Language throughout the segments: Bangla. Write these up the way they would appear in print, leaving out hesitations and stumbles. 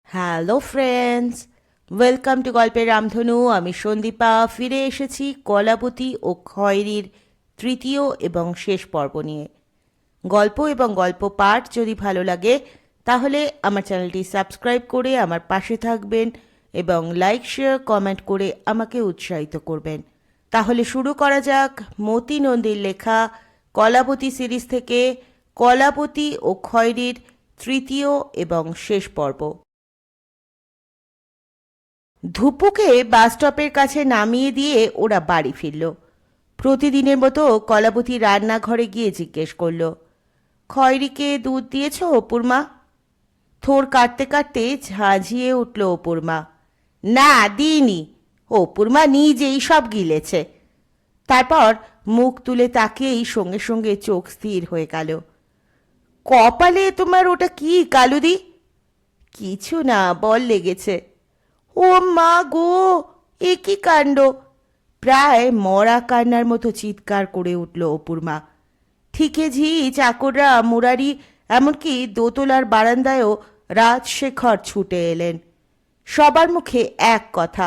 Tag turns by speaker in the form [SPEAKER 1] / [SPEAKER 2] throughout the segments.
[SPEAKER 1] হ্যালো ফ্রেন্ডস, ওয়েলকাম টু গল্পের রামধনু। আমি সন্দীপা ফিরে এসেছি কলাবতী ও খয়েরির তৃতীয় এবং শেষ পর্ব নিয়ে। গল্প এবং গল্প পাঠ যদি ভালো লাগে তাহলে আমার চ্যানেলটি সাবস্ক্রাইব করে আমার পাশে থাকবেন এবং লাইক শেয়ার কমেন্ট করে আমাকে উৎসাহিত করবেন। তাহলে শুরু করা যাক মতি নন্দীর লেখা কলাবতী সিরিজ থেকে কলাবতী ও খয়েরির তৃতীয় এবং শেষ পর্ব। ধুপুকে বাসস্টপের কাছে নামিয়ে দিয়ে ওরা বাড়ি ফিরল। প্রতিদিনের মতো কলাবতী রান্নাঘরে গিয়ে জিজ্ঞেস করল, খয়রিকে দুধ দিয়েছ অপুর মা? থোর কাটতে কাটতে ঝাঁঝিয়ে উঠল অপুর মা। না, দিইনি। অপুর মা নিজেই সব গিলেছে। তারপর মুখ তুলে তাকিয়েই সঙ্গে সঙ্গে চোখ স্থির হয়ে গেল। কপালে তোমার ওটা কি কালুদি? কিছু না, বল লেগেছে। ও মা গো, এ কি কাণ্ড! প্রায় মরা কান্নার মতো চিৎকার করে উঠল অপুর মা। ঠিকে ঝি, চাকররা, মুরারি, এমনকি দোতলার বারান্দায়ও রাজশেখর ছুটে এলেন। সবার মুখে এক কথা,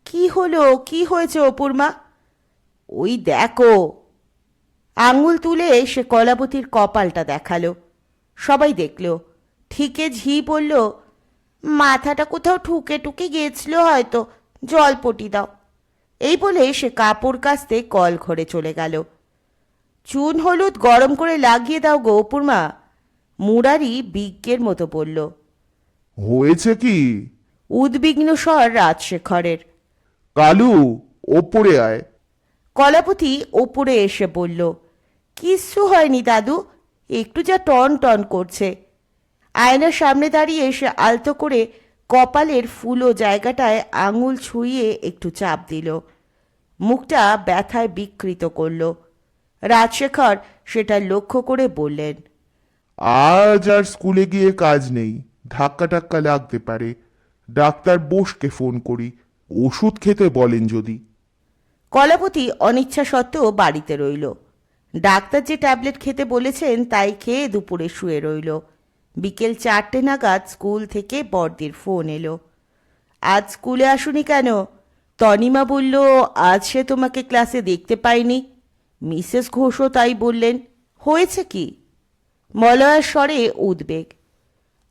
[SPEAKER 1] কি হলো, কি হয়েছে অপুর মা? ওই দেখো। আঙুল তুলে সে কলাবতীর কপালটা দেখালো। সবাই দেখল। ঠিকে ঝি বলল, মাথাটা কোথাও ঠুকে টুকে গেছিল হয়তো, জলপটি দাও। এই বলে সে কাপড় কাচতে কল ঘরে চলে গেল। চুন হলুদ গরম করে লাগিয়ে দাও গো অপুর মা, মুরারি বিজ্ঞের মতো বলল।
[SPEAKER 2] হয়েছে কি?
[SPEAKER 1] উদ্বিগ্ন স্বর রাজশেখরের।
[SPEAKER 2] কালু, ওপরে আয়।
[SPEAKER 1] কলাপতি ওপরে এসে বলল, কিচ্ছু হয়নি দাদু, একটু যা টন টন করছে। আয়নার সামনে দাঁড়িয়ে সে আলতো করে কপালের ফুলো জায়গাটায় আঙুল ছুঁয়ে একটু চাপ দিল। মুখটা ব্যথায় বিকৃত করল। রাজশেখর সেটা লক্ষ্য করে বললেন,
[SPEAKER 2] আজ আর স্কুলে গিয়ে কাজ নেই, ধাক্কা টাক্কা লাগতে পারে। ডাক্তার বোসকে ফোন করি, ওষুধ খেতে বলেন যদি।
[SPEAKER 1] কলাপতি অনিচ্ছা সত্ত্বেও বাড়িতে রইল। ডাক্তার যে ট্যাবলেট খেতে বলেছেন তাই খেয়ে দুপুরে শুয়ে রইল। বিকেল 4টে নাগাদ স্কুল থেকে বড়দির ফোন এলো। আজ স্কুলে আসুনি কেন? তনিমা বলল আজ সে তোমাকে ক্লাসে দেখতে পায়নি। মিসেস ঘোষও তাই বললেন। হয়েছে কি? মলয়ার স্বরে উদ্বেগ।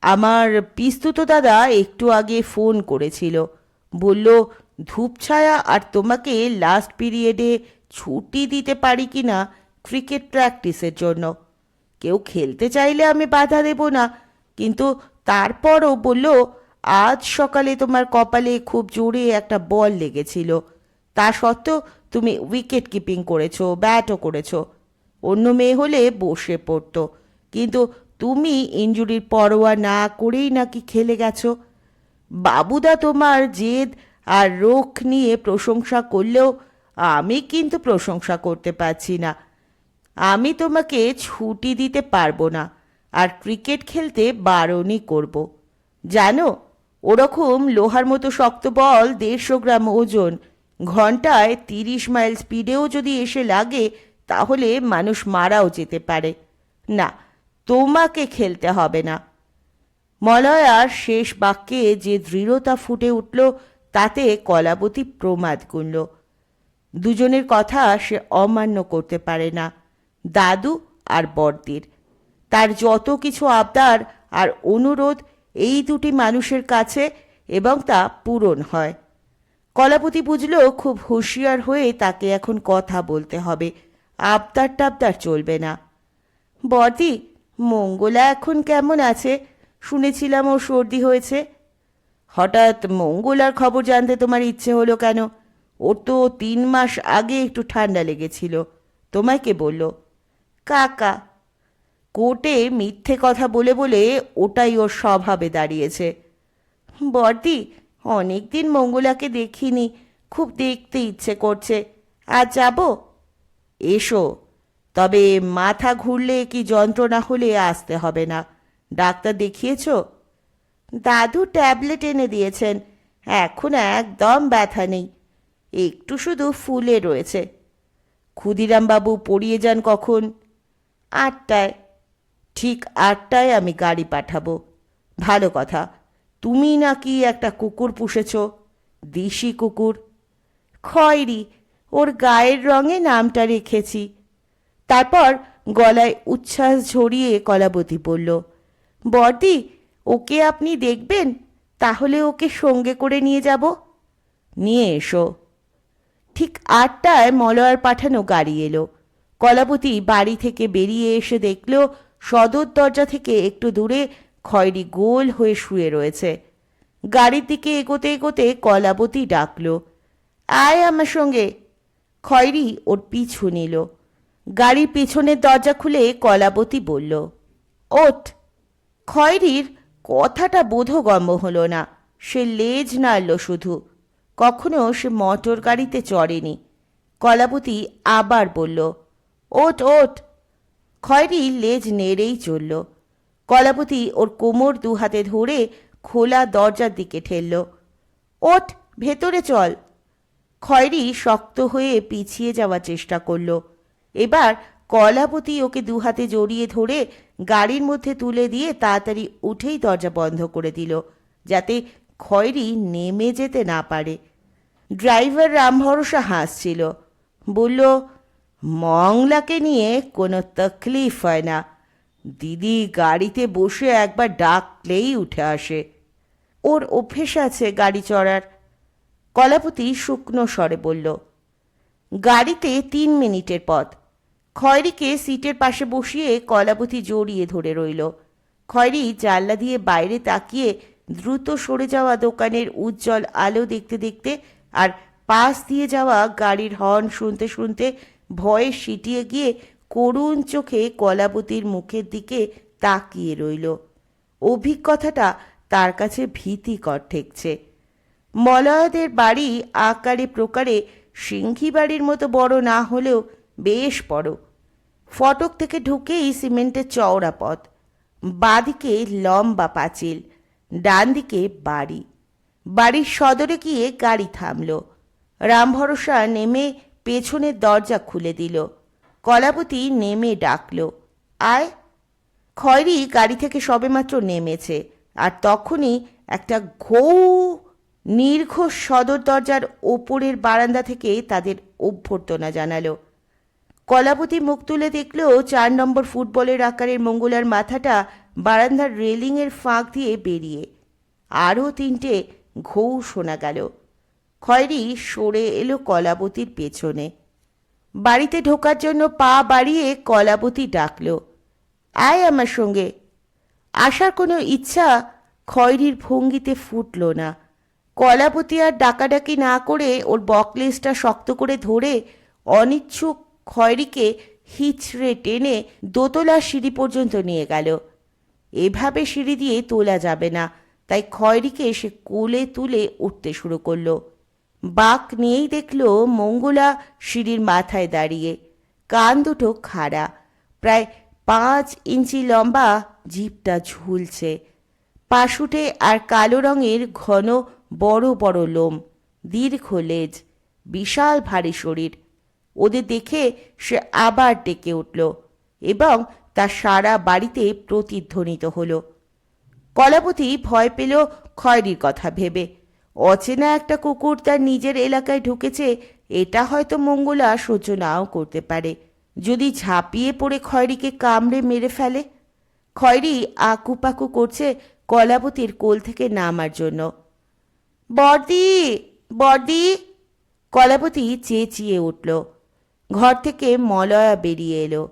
[SPEAKER 1] আমার পিস্তুত দাদা একটু আগে ফোন করেছিল, বলল ধূপছায়া আর তোমাকে লাস্ট পিরিয়ডে ছুটি দিতে পারি কি না ক্রিকেট প্র্যাকটিসের জন্য। কেউ খেলতে চাইলে আমি বাধা দেব না, কিন্তু তারপরও বলল আজ সকালে তোমার কপালে খুব জোরে একটা বল লেগেছিল, তা সত্ত্বেও তুমি উইকেট কিপিং করেছো, ব্যাটও করেছো। অন্য মেয়ে হলে বসে পড়তো, কিন্তু তুমি ইনজুরির পরোয়া না করেই নাকি খেলে গেছো। বাবুদা তোমার জেদ আর রোখ নিয়ে প্রশংসা করলেও আমি কিন্তু প্রশংসা করতে পারছি না। আমি তোমাকে ছুটি দিতে পারবো না, আর ক্রিকেট খেলতে বারণই করব। জানো, ওরকম লোহার মতো শক্ত বল 150 গ্রাম ওজন, ঘন্টায় 30 মাইল স্পিডেও যদি এসে লাগে তাহলে মানুষ মারাও যেতে পারে। না, তোমাকে খেলতে হবে না। মলয়ার শেষ বাক্যে যে দৃঢ়তা ফুটে উঠল তাতে কলাবতী প্রমাদ গুনল। দুজনের কথা সে অমান্য করতে পারে না, দাদু আর বড়দির। তার যত কিছু আবদার আর অনুরোধ এই দুটি মানুষের কাছে, এবং তা পূরণ হয়। কলাপতি বুঝল খুব হুঁশিয়ার হয়ে তাকে এখন কথা বলতে হবে, আবদার টাবদার চলবে না। বড়দি, মঙ্গলা এখন কেমন আছে? শুনেছিলাম ওর সর্দি হয়েছে। হঠাৎ মঙ্গলার খবর জানতে তোমার ইচ্ছে হলো কেন? ওর তো 3 মাস আগে একটু ঠান্ডা লেগেছিল। তোমায় কে বলল? কাকা। কোর্টে মিথ্যে কথা বলে বলে ওটাই ওর স্বভাবে দাঁড়িয়েছে। বড়দি, অনেক দিন মঙ্গলাকে দেখিনি, খুব দেখতে ইচ্ছে করছে। আজ যাব? এসো, তবে মাথা ঘুরলে কি যন্ত্রণা হলে আসতে হবে না। ডাক্তার দেখিয়েছ? দাদু ট্যাবলেট এনে দিয়েছেন, এখন একদম ব্যথা নেই, একটু শুধু ফুলে রয়েছে। ক্ষুদিরামবাবু পড়িয়ে যান কখন? 8টায়। ঠিক 8টায় আমি গাড়ি পাঠাবো। ভালো কথা। তুমি নাকি একটা কুকুর পুষেছ, দেশি কুকুর। খয়েরি, ওর গায়ের রঙে নামটা রেখেছি। তারপর গলায় উচ্ছ্বাস ঝরিয়ে কলাবতী বলল, বড়দি, ওকে আপনি দেখবেন? তাহলে ওকে সঙ্গে করে নিয়ে যাব। নিয়ে এসো। ঠিক 8টায় মলয়ার পাঠানো গাড়ি এলো। কলাবতী বাড়ি থেকে বেরিয়ে এসে দেখল সদর দরজা থেকে একটু দূরে খয়েরি গোল হয়ে শুয়ে রয়েছে। গাড়ির দিকে এগোতে এগোতে কলাবতী ডাকল, আয় আমার সঙ্গে। খয়েরি ওর পিছু নিল। গাড়ির পেছনের দরজা খুলে কলাবতী বলল, ওঠ। খয়েরির কথাটা বোধগম্য হলো না। সে লেজ নাড়ল শুধু। কখনো সে মোটর গাড়িতে চড়েনি। কলাবতী আবার বলল, ওঠ ওঠ। খয়েরি লেজ নেড়েই চলল। কলাবতী ওর কোমর দুহাতে ধরে খোলা দরজার দিকে ঠেলল। ওঠ, ভেতরে চল। খয়েরি শক্ত হয়ে পিছিয়ে যাওয়ার চেষ্টা করল। এবার কলাবতী ওকে দুহাতে জড়িয়ে ধরে গাড়ির মধ্যে তুলে দিয়ে তাড়াতাড়ি উঠেই দরজা বন্ধ করে দিল, যাতে খয়েরি নেমে যেতে না পারে। ড্রাইভার রামভরসা হাসছিল। বলল, মংলাকে নিয়ে কোনো তকলিফ হয় না। দিদি গাড়িতে বসে একবার ডাকলেই উঠে আসে। ওর অভ্যেস আছে গাড়ি চড়ার। কলাবতী শুকনো স্বরে বলল। গাড়িতে 3 মিনিটের পথ। খয়েরিকে সিটের পাশে বসিয়ে কলাবতী জড়িয়ে ধরে রইল। খয়েরি জানলা দিয়ে বাইরে তাকিয়ে দ্রুত সরে যাওয়া দোকানের উজ্জ্বল আলো দেখতে দেখতে আর পাশ দিয়ে যাওয়া গাড়ির হর্ন শুনতে শুনতে ভয়ে সিটিয়ে গিয়ে করুণ চোখে কলাবতীর মুখের দিকে তাকিয়ে রইল। অভিজ্ঞতাটা তার কাছে ভীতিকর ঠেকছে। মলয়াদের বাড়ি আকারে প্রকারে সিংহী বাড়ির মতো বড় না হলেও বেশ বড়। ফটক থেকে ঢুকেই সিমেন্টের চওড়া পথ, বাঁদিকে লম্বা পাঁচিল, ডান দিকে বাড়ি। বাড়ির সদরে গিয়ে গাড়ি থামল। রামভরসা নেমে পেছনের দরজা খুলে দিল। কলাবতী নেমে ডাকল, আয়। খয়েরি গাড়ি থেকে সবেমাত্র নেমেছে, আর তখনই একটা নির্ঘোষ সদর দরজার ওপরের বারান্দা থেকে তাদের অভ্যর্থনা জানালো। কলাবতী মুখ তুলে দেখল 4 নম্বর ফুটবলের আকারের মঙ্গলার মাথাটা বারান্দার রেলিংয়ের ফাঁক দিয়ে বেরিয়ে। আরও 3টে ঘৌ শোনা গেল। খয়েরি সরে এলো কলাবতীর পেছনে। বাড়িতে ঢোকার জন্য পা বাড়িয়ে কলাবতী ডাকল, আয় আমার সঙ্গে। আসার কোনো ইচ্ছা খয়েরির ভঙ্গিতে ফুটল না। কলাবতী আর ডাকাডাকি না করে ওর বকলেসটা শক্ত করে ধরে অনিচ্ছুক খয়েরিকে হিচড়ে টেনে দোতলা সিঁড়ি পর্যন্ত নিয়ে গেল। এভাবে সিঁড়ি দিয়ে তোলা যাবে না, তাই খয়েরিকে সে কোলে তুলে উঠতে শুরু করল। বাঁক নিয়েই দেখল মঙ্গলা সিঁড়ির মাথায় দাঁড়িয়ে, কান দুটো খাড়া, প্রায় 5 ইঞ্চি লম্বা জিভটা ঝুলছে। পাশুটে আর কালো রঙের ঘন বড় বড় লোম, দীর্ঘ লেজ, বিশাল ভারী শরীর। ওদের দেখে সে আবার ডেকে উঠল এবং তা সারা বাড়িতে প্রতিধ্বনিত হল। কলাবতী ভয় পেল খয়েরির কথা ভেবে। অচেনা একটা কুকুর তার নিজের এলাকায় ঢুকেছে, এটা হয়তো মঙ্গলা সহ্য নাও করতে পারে। যদি ঝাঁপিয়ে পড়ে খয়েরিকে কামড়ে মেরে ফেলে। খয়েরি আকুপাকু করছে কলাবতীর কোল থেকে নামার জন্য। বড়দি, বড়দি! কলাবতী চেঁচিয়ে উঠল। ঘর থেকে মলয়া বেরিয়ে এলো।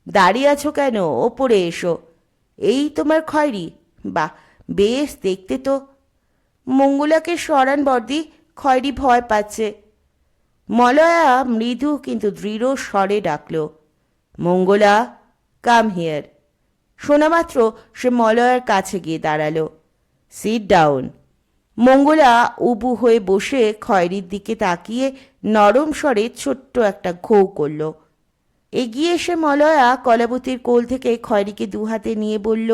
[SPEAKER 1] দাঁড়িয়ে আছো কেন? ওপরে এসো। এই তোমার খয়েরি? বাহ, বেশ দেখতে তো। মঙ্গলাকে সরান বড়দি, খয়েরি ভয় পাচ্ছে। মলয়া মৃদু কিন্তু দৃঢ় স্বরে ডাকল, মঙ্গলা, কাম হিয়ার। শোনামাত্র সে মলয়ার কাছে গিয়ে দাঁড়ালো। Sit down. মঙ্গলা উবু হয়ে বসে খয়েরির দিকে তাকিয়ে নরম স্বরে ছোট্ট একটা ঘৌ করল। এগিয়ে এসে মলয়া কলাবতীর কোল থেকে খয়েরিকে দুহাতে নিয়ে বলল,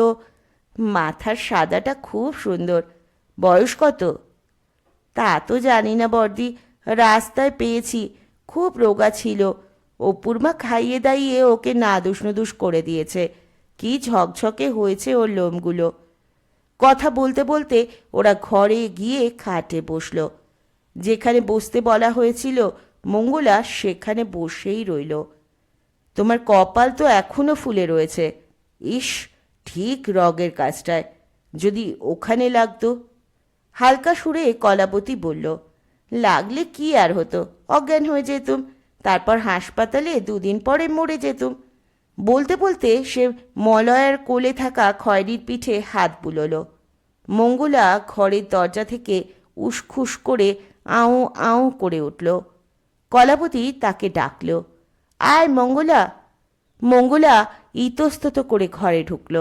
[SPEAKER 1] মাথার সাদাটা খুব সুন্দর। বয়স কত? তা তো জানি না বড়দি, রাস্তায় পেয়েছি, খুব রোগা ছিল। অপুরমা খাইয়ে দাইয়ে ওকে নাদুস নুদুস করে দিয়েছে। কি ঝকঝকে হয়েছে ওর লোমগুলো। কথা বলতে বলতে ওরা ঘরে গিয়ে খাটে বসলো। যেখানে বসতে বলা হয়েছিল মঙ্গলা সেখানে বসেই রইল। তোমার কপাল তো এখনো ফুলে রয়েছে। ইস, ঠিক রগের কাজটায় যদি ওখানে লাগতো। হালকা সুরে কলাবতী বলল, লাগলে কি আর হতো, অজ্ঞান হয়ে যেতুম, তারপর হাসপাতালে 2 দিন পরে মরে যেতুম। বলতে বলতে সে মলয়ার কোলে থাকা খয়েরির পিঠে হাত বুলোলো। মঙ্গলা ঘরের দরজা থেকে উসখুস করে আউ আউ করে উঠল। কলাবতী তাকে ডাকল, আয় মঙ্গলা। মঙ্গলা ইতস্তত করে ঘরে ঢুকল।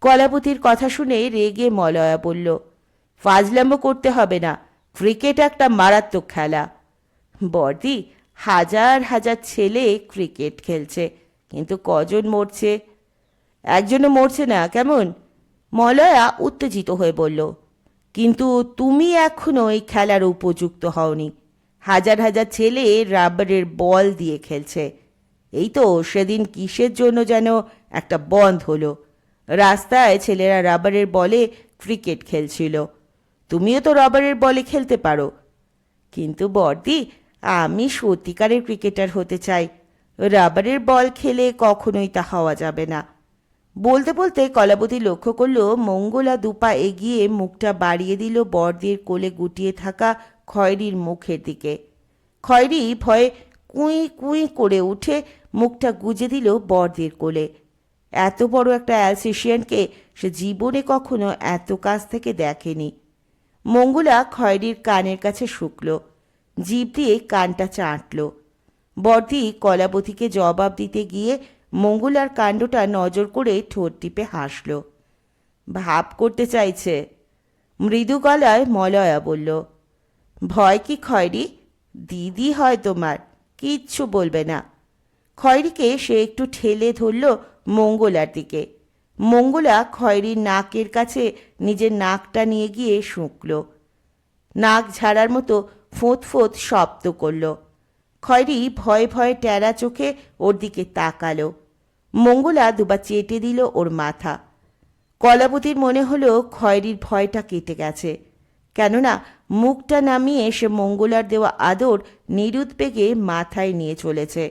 [SPEAKER 1] কলাবতীর কথা শুনে রেগে মলয়া বলল, ফাজলামো করতে হবে না, ক্রিকেট একটা মারাত্মক খেলা। বর্দি, হাজার হাজার ছেলে ক্রিকেট খেলছে, কিন্তু কজন মরছে? একজনও মরছে না কেমন? মলয়া উত্তেজিত হয়ে বলল, কিন্তু তুমি এখনো এই খেলার উপযুক্ত হওনি। হাজার হাজার ছেলে রাবারের বল দিয়ে খেলছে। এই তো সেদিন কিসের জন্য যেন একটা বন্ধ হলো, রাস্তায় ছেলেরা রাবারের বলে ক্রিকেট খেলছিল। তুমিও তো রাবারের বলে খেলতে পারো। কিন্তু বর্দি, আমি সত্যিকারের ক্রিকেটার হতে চাই, রাবারের বল খেলে কখনোই তা হওয়া যাবে না। বলতে বলতে কলাবতী লক্ষ্য করল মঙ্গলা 2 পা এগিয়ে মুখটা বাড়িয়ে দিল বর্দির কোলে গুটিয়ে থাকা খয়েরির মুখের দিকে। খয়েরি ভয়ে কুঁই কুঁই করে উঠে মুখটা গুজে দিল বর্দির কোলে। এত বড় একটা অ্যালসেশিয়ানকে সে জীবনে কখনো এত কাছ থেকে দেখেনি। মঙ্গলা খয়েরির কানের কাছে শুকল, জিভ দিয়ে কানটা চাটল। বর্দি কলাবতীকে জবাব দিতে গিয়ে মঙ্গলার কাণ্ডটা নজর করে ঠোঁট টিপে হাসল। ভাব করতে চাইছে, মৃদু গলায় মলয়া বলল। ভয় কি খয়েরি? দিদি হয় তোমার, কিচ্ছু বলবে না। খয়েরিকে সে একটু ঠেলে ধরল মঙ্গলার দিকে। মঙ্গলা খয়েরির নাকের কাছে নিজের নাকটা নিয়ে গিয়ে শুঁকল। নাক ঝাড়ার মতো ফোঁত ফোঁত শব্দ করল। খয়েরি ভয়ে ভয়ে টেরা চোখে ওর দিকে তাকালো। মঙ্গলা 2বার চেটে দিল ওর মাথা। কলাবতীর মনে হলো খয়েরির ভয়টা কেটে গেছে, কেননা মুখটা নামিয়ে সে মঙ্গলার দেওয়া আদর নিরুদ্বেগে মাথায় নিয়ে চলেছে।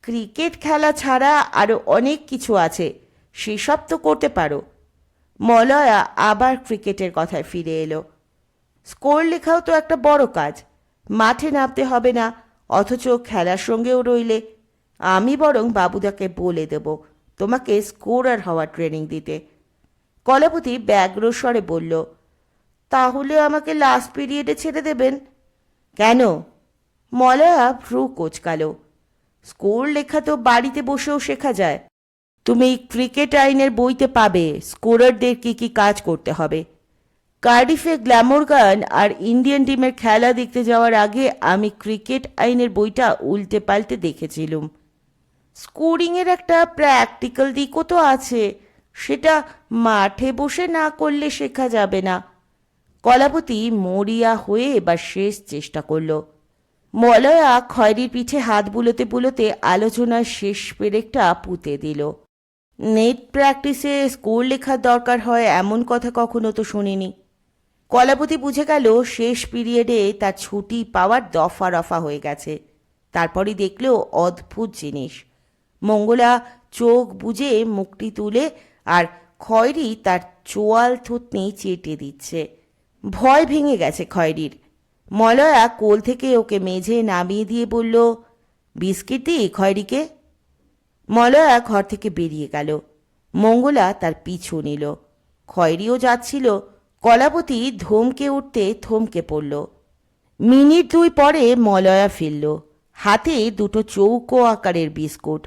[SPEAKER 1] ক্রিকেট খেলা ছাড়া আরও অনেক কিছু আছে, সেসব তো করতে পারো। মলয়া আবার ক্রিকেটের কথায় ফিরে এলো। স্কোর লেখাও তো একটা বড় কাজ। মাঠে নামতে হবে না, অথচ খেলার সঙ্গেও রইলে। আমি বরং বাবুদাকে বলে দেব তোমাকে স্কোরার হওয়ার ট্রেনিং দিতে। কলাবতী ব্যগ্র স্বরে বলল, তাহলে আমাকে লাস্ট পিরিয়ডে ছেড়ে দেবেন? কেন? মলয়া ভ্রু কোচকালো। স্কোর লেখা তো বাড়িতে বসেও শেখা যায়। তুমি ক্রিকেট আইনের বইতে পাবে স্কোরারদের কী কী কাজ করতে হবে। কার্ডিফে গ্ল্যামোরগান আর ইন্ডিয়ান টিমের খেলা দেখতে যাওয়ার আগে আমি ক্রিকেট আইনের বইটা উল্টে পাল্টে দেখেছিলুম। স্কোরিংয়ের একটা প্র্যাকটিক্যাল দিকও তো আছে, সেটা মাঠে বসে না করলে শেখা যাবে না। কলাবতী মরিয়া হয়ে এবার শেষ চেষ্টা করল। মলয়া খয়েরির পিঠে হাত বুলোতে বুলোতে আলোচনার শেষ পেরেকটা পুঁতে দিল। নেট প্র্যাকটিসে স্কোর লেখার দরকার হয় এমন কথা কখনো তো শুনিনি। কলাবতী বুঝে গেল শেষ পিরিয়ডে তার ছুটি পাওয়ার দফা রফা হয়ে গেছে। তারপরই দেখল অদ্ভুত জিনিস। মঙ্গলা চোখ বুজে মুখটি তুলে আর খয়েরি তার চোয়াল থুতনি চেটে দিচ্ছে। ভয় ভেঙে গেছে খয়েরির। মলয়া কোল থেকে ওকে মেঝে নামিয়ে দিয়ে বলল, বিস্কিট দিই খয়েরিকে? মলয়া ঘর থেকে বেরিয়ে গেল। মঙ্গলা তার পিছু নিল। খয়েরিও যাচ্ছিল। কলাবতী ধমকে উঠতে থমকে পড়ল। মিনিট 2 পরে মলয়া ফিরল, হাতে 2টো চৌকো আকারের বিস্কুট।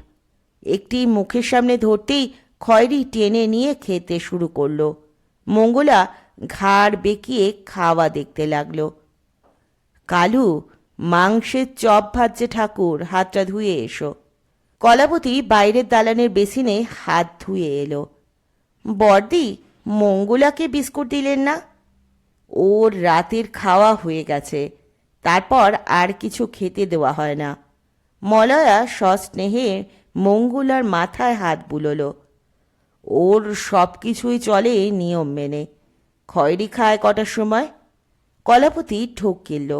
[SPEAKER 1] একটি মুখের সামনে ধরতেই খয়েরি টেনে নিয়ে খেতে শুরু করল। মঙ্গলা ঘাড় বেঁকিয়ে খাওয়া দেখতে লাগল। কালু, মাংসের চপ ভাজছে ঠাকুর, হাতটা ধুয়ে এসো। কলাবতী বাইরের দালানের বেসিনে হাত ধুয়ে এলো। বর্দি, মঙ্গলাকে বিস্কুট দিলেন না? ওর রাতের খাওয়া হয়ে গেছে, তারপর আর কিছু খেতে দেওয়া হয় না। মলয়া সস্নেহে মঙ্গলার মাথায় হাত বুলোলো। ওর সব কিছুই চলে নিয়ম মেনে। খয়েরি খায় কটার সময়? কলাপতি ঢোক গিলল।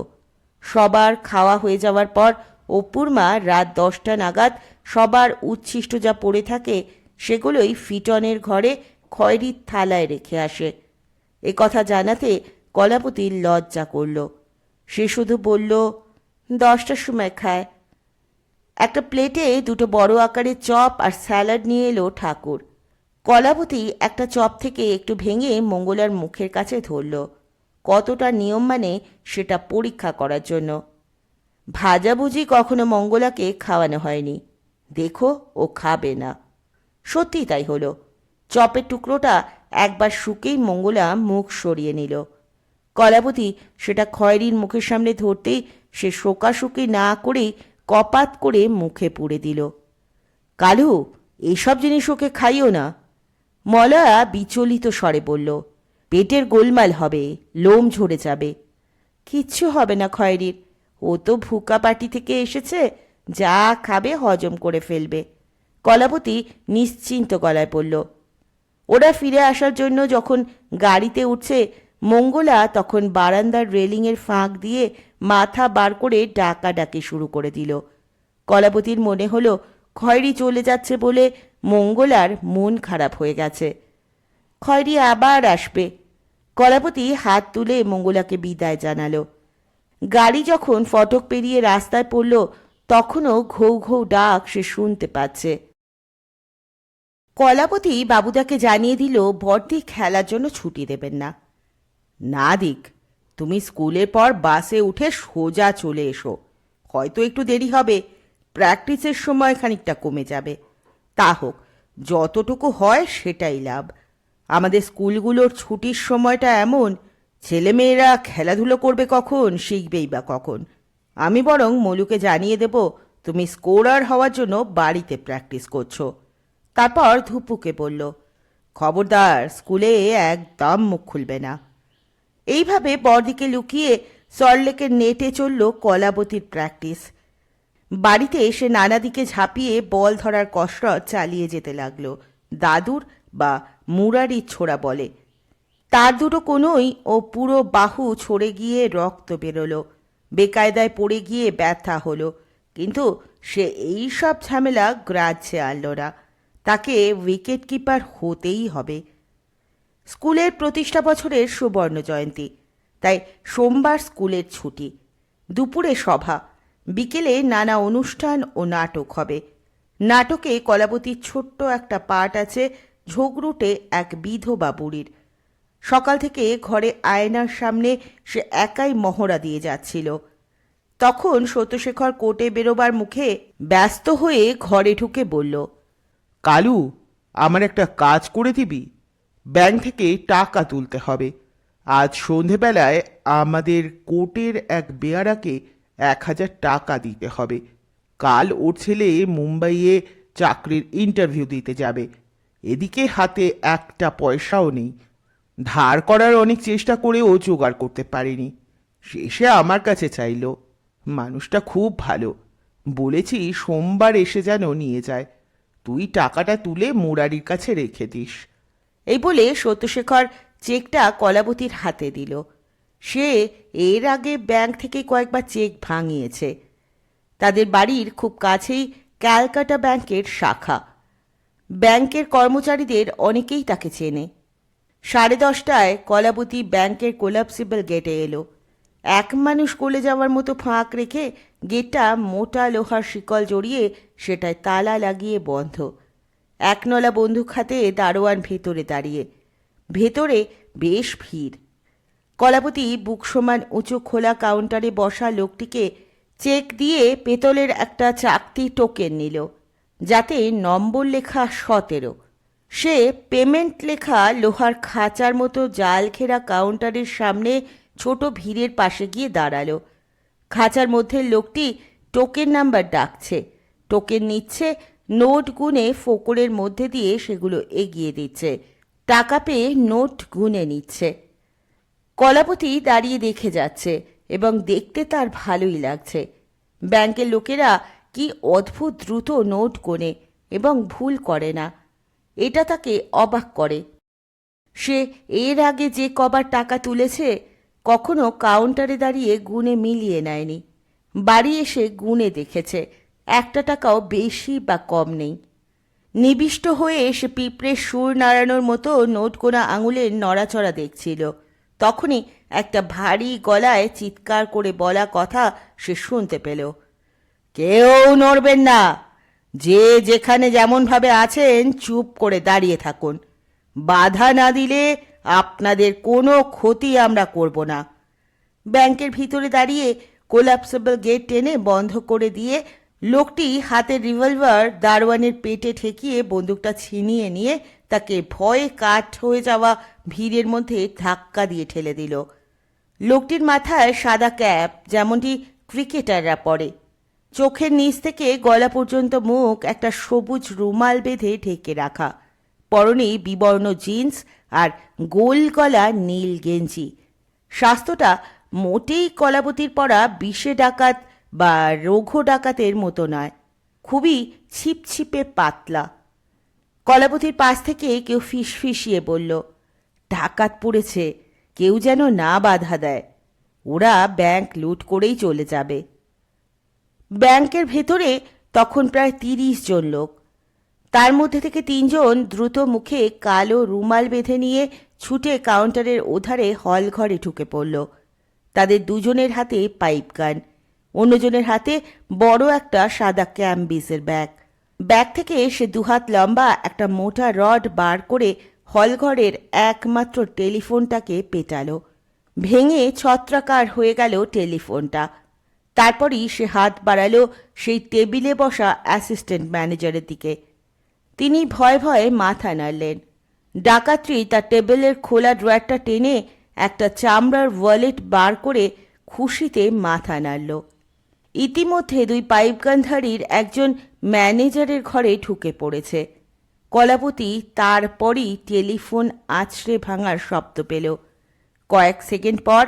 [SPEAKER 1] সবার খাওয়া হয়ে যাওয়ার পর অপুর মা রাত 10টা নাগাদ সবার উচ্ছিষ্ট যা পড়ে থাকে সেগুলোই ফিটনের ঘরে খয়েরির থালায় রেখে আসে। এ কথা জানাতে কলাপতির লজ্জা করল। সে শুধু বলল, 10টার সময় খায়। একটা প্লেটে দুটো বড় আকারের চপ আর স্যালাড নিয়ে এলো ঠাকুর। কলাবতী একটা চপ থেকে একটু ভেঙে মঙ্গলার মুখের কাছে ধরল, কতটা নিয়ম মানে সেটা পরীক্ষা করার জন্য। ভাজাভুজি কখনো মঙ্গলাকে খাওয়ানো হয়নি, দেখো ও খাবে না। সত্যি তাই হলো। চপের টুকরোটা একবার শুকেই মঙ্গলা মুখ সরিয়ে নিল। কলাবতী সেটা খয়েরির মুখের সামনে ধরতেই সে শোকাশুকি না করেই কপাত করে মুখে পুড়ে দিল। কালু, এসব জিনিস ওকে খাইও না। মলয়া বিচলিত স্বরে বলল, পেটের গোলমাল হবে, লোম ঝরে যাবে। কিচ্ছু হবে না খয়েরির, ও তো ভুকা পাটি থেকে এসেছে, যা খাবে হজম করে ফেলবে। কলাবতী নিশ্চিন্ত গলায় বলল। ওরা ফিরে আসার জন্য যখন গাড়িতে উঠছে মঙ্গলা তখন বারান্দার রেলিংয়ের ফাঁক দিয়ে মাথা বার করে ডাকাডাকি শুরু করে দিল। কলাবতীর মনে হলো খয়েরি চলে যাচ্ছে বলে মঙ্গলার মন খারাপ হয়ে গেছে। খয়েরি আবার আসবে। কলাবতী হাত তুলে মঙ্গলাকে বিদায় জানালো। গাড়ি যখন ফটক পেরিয়ে রাস্তায় পড়ল তখনও ঘৌ ঘৌ ডাক সে শুনতে পাচ্ছে। কলাপতি বাবুদাকে জানিয়ে দিল বড়দি খেলার জন্য ছুটি দেবেন না। না দিক, তুমি স্কুলের পর বাসে উঠে সোজা চলে এসো, হয়তো একটু দেরি হবে, প্র্যাকটিসের সময় খানিকটা কমে যাবে। তা হোক, যতটুকু হয় সেটাই লাভ। আমাদের স্কুলগুলোর ছুটির সময়টা এমন, ছেলেমেয়েরা খেলাধুলো করবে কখন, শিখবেই বা কখন। আমি বরং মলুকে জানিয়ে দেব তুমি স্কোরার হওয়ার জন্য বাড়িতে প্র্যাকটিস করছো। তারপর ধুপুকে বলল, খবরদার স্কুলে একদম মুখ খুলবে না। এইভাবে বড়দিকে লুকিয়ে সল্টলেকের নেটে চলল কলাবতীর প্র্যাকটিস। বাড়িতে এসে নানা দিকে ঝাঁপিয়ে বল ধরার কসরত চালিয়ে যেতে লাগলো দাদুর বা মুরারির ছোড়া বলে। তার দুটো কোনোই ও পুরো বাহু ছড়ে গিয়ে রক্ত বেরোলো, বেকায়দায় পড়ে গিয়ে ব্যথা হলো, কিন্তু সে এই সব ঝামেলা গ্রাহ্যে আনল না। তাকে উইকেট কিপার হতেই হবে। স্কুলের প্রতিষ্ঠা বছরের সুবর্ণ জয়ন্তী, তাই সোমবার স্কুলের ছুটি। দুপুরে সভা, বিকেলে নানা অনুষ্ঠান ও নাটক হবে। নাটকে কলাবতীর ছোট্ট একটা পার্ট আছে ঝগড়ুটে এক বিধবা বুড়ির। সকাল থেকে ঘরে আয়নার সামনে সে একাই মহড়া দিয়ে যাচ্ছিল। তখন সত্যশেখর কোর্টে বেরোবার মুখে ব্যস্ত হয়ে ঘরে ঢুকে বলল,
[SPEAKER 2] কালু, আমার একটা কাজ করে দিবি? ব্যাংক থেকে টাকা তুলতে হবে। আজ সন্ধেবেলায় আমাদের কোর্টের এক বেয়ারাকে 1000 টাকা দিতে হবে। কাল ওর ছেলে মুম্বাইয়ে চাকরির ইন্টারভিউ দিতে যাবে। এদিকে হাতে একটা পয়সাও নেই। ধার করার অনেক চেষ্টা করেও জোগাড় করতে পারিনি। শেষে আমার কাছে চাইলো। মানুষটা খুব ভালো। বলেছি সোমবার এসে যেন নিয়ে যায়। তুই টাকাটা তুলে মুরারির কাছে রেখে দিস।
[SPEAKER 1] এই বলে সত্যশেখর চেকটা কলাবতীর হাতে দিল। সে এর আগে ব্যাংক থেকে কয়েকবার চেক ভাঙিয়েছে। তাদের বাড়ির খুব কাছেই ক্যালকাটা ব্যাংকের শাখা। ব্যাংকের কর্মচারীদের অনেকেই তাকে চেনে। 10:30টায় কলাবতী ব্যাংকের কোলাপসিবল গেটে এলো। এক মানুষ গলে যাওয়ার মতো ফাঁক রেখে গেটটা মোটা লোহার শিকল জড়িয়ে সেটায় তালা লাগিয়ে বন্ধ। একনলা বন্দুক হাতে দারোয়ান ভেতরে দাঁড়িয়ে। ভেতরে বেশ ভিড়। কলাবতী বুক সমান উঁচু খোলা কাউন্টারে বসা লোকটিকে চেক দিয়ে পেতলের একটা চাকতি টোকেন নিল, যাতে নম্বর লেখা 17। সে পেমেন্ট লেখা লোহার খাঁচার মতো জাল ঘেরা কাউন্টারের সামনে ছোট ভিড়ের পাশে গিয়ে দাঁড়ালো। খাঁচার মধ্যে লোকটি টোকেন নাম্বার ডাকছে, টোকেন নিচ্ছে, নোট গুনে ফোকরের মধ্যে দিয়ে সেগুলো এগিয়ে দিচ্ছে। টাকা পেয়ে নোট গুনে নিচ্ছে। কলাপতি দাঁড়িয়ে দেখে যাচ্ছে এবং দেখতে তার ভালোই লাগছে। ব্যাংকের লোকেরা কি অদ্ভুত দ্রুত নোট গোনে এবং ভুল করে না। এটা তাকে অবাক করে। সে এর আগে যে কবার টাকা তুলেছে কখনো কাউন্টারে দাঁড়িয়ে গুণে মিলিয়ে নেয়নি। বাড়ি এসে গুণে দেখেছে একটা টাকাও বেশি বা কম নেই। নিবিষ্ট হয়ে সে পিঁপড়ের সুর নাড়ানোর মতো নোট গোনা আঙুলের নড়াচড়া দেখছিল। তখনই একটা ভারী গলায় চিৎকার করে বলা কথা সে শুনতে পেল, কেউ নড়বেন না, যে যেখানে যেমনভাবে আছেন চুপ করে দাঁড়িয়ে থাকুন, বাধা না দিলে আপনাদের কোনো ক্ষতি আমরা করব না। ব্যাংকের ভিতরে দাঁড়িয়ে কোলাপসেবল গেট টেনে বন্ধ করে দিয়ে লোকটি হাতের রিভলভার দারোয়ানের পেটে ঠেকিয়ে বন্দুকটা ছিনিয়ে নিয়ে তাকে ভয়ে কাঠ হয়ে যাওয়া ভিড়ের মধ্যে ধাক্কা দিয়ে ঠেলে দিল। লোকটির মাথায় সাদা ক্যাপ, যেমনটি ক্রিকেটাররা পরে। চোখের নিচ থেকে গলা পর্যন্ত মুখ একটা সবুজ রুমাল বেঁধে ঢেকে রাখা। পরনে বিবর্ণ জিন্স আর গোল গলা নীল গেঞ্জি। স্বাস্থ্যটা মোটেই কলাবতীর পরা বিষে ডাকাত বা রঘু ডাকাতের মতো নয়, খুবই ছিপছিপে পাতলা। কলাবতীর পাশ থেকে কেউ ফিসফিসিয়ে বলল, ডাকাত পড়েছে, কেউ যেন না বাধা দেয়, ওরা ব্যাংক লুট করেই চলে যাবে। ব্যাংকের ভেতরে তখন প্রায় 30 জন লোক। তার মধ্যে থেকে 3 জন দ্রুত মুখে কালো রুমাল বেঁধে নিয়ে ছুটে কাউন্টারের ওধারে হল ঘরে ঢুকে পড়ল। তাদের 2 জনের হাতে পাইপ গান, অন্যজনের হাতে বড় একটা সাদা ক্যাম্বিসের ব্যাগ। ব্যাগ থেকে সে 2 হাত লম্বা একটা মোটা রড বার করে হলঘরের একমাত্র টেলিফোনটাকে পেটালো। ভেঙে ছত্রাকার হয়ে গেল টেলিফোনটা। তারপরই সে হাত বাড়ালো সেই টেবিলে বসা অ্যাসিস্ট্যান্ট ম্যানেজারের দিকে। তিনি ভয়ে ভয়ে মাথা নাড়লেন। ডাকাতটি তার টেবিলের খোলা ড্রয়ারটা টেনে একটা চামড়ার ওয়ালেট বার করে খুশিতে মাথা নাড়ল। ইতিমধ্যে 2 পাইপগানধারীর একজন ম্যানেজারের ঘরে ঢুকে পড়েছে। কলাবতী তারপরই টেলিফোন আছড়ে ভাঙার শব্দ পেল। কয়েক সেকেন্ড পর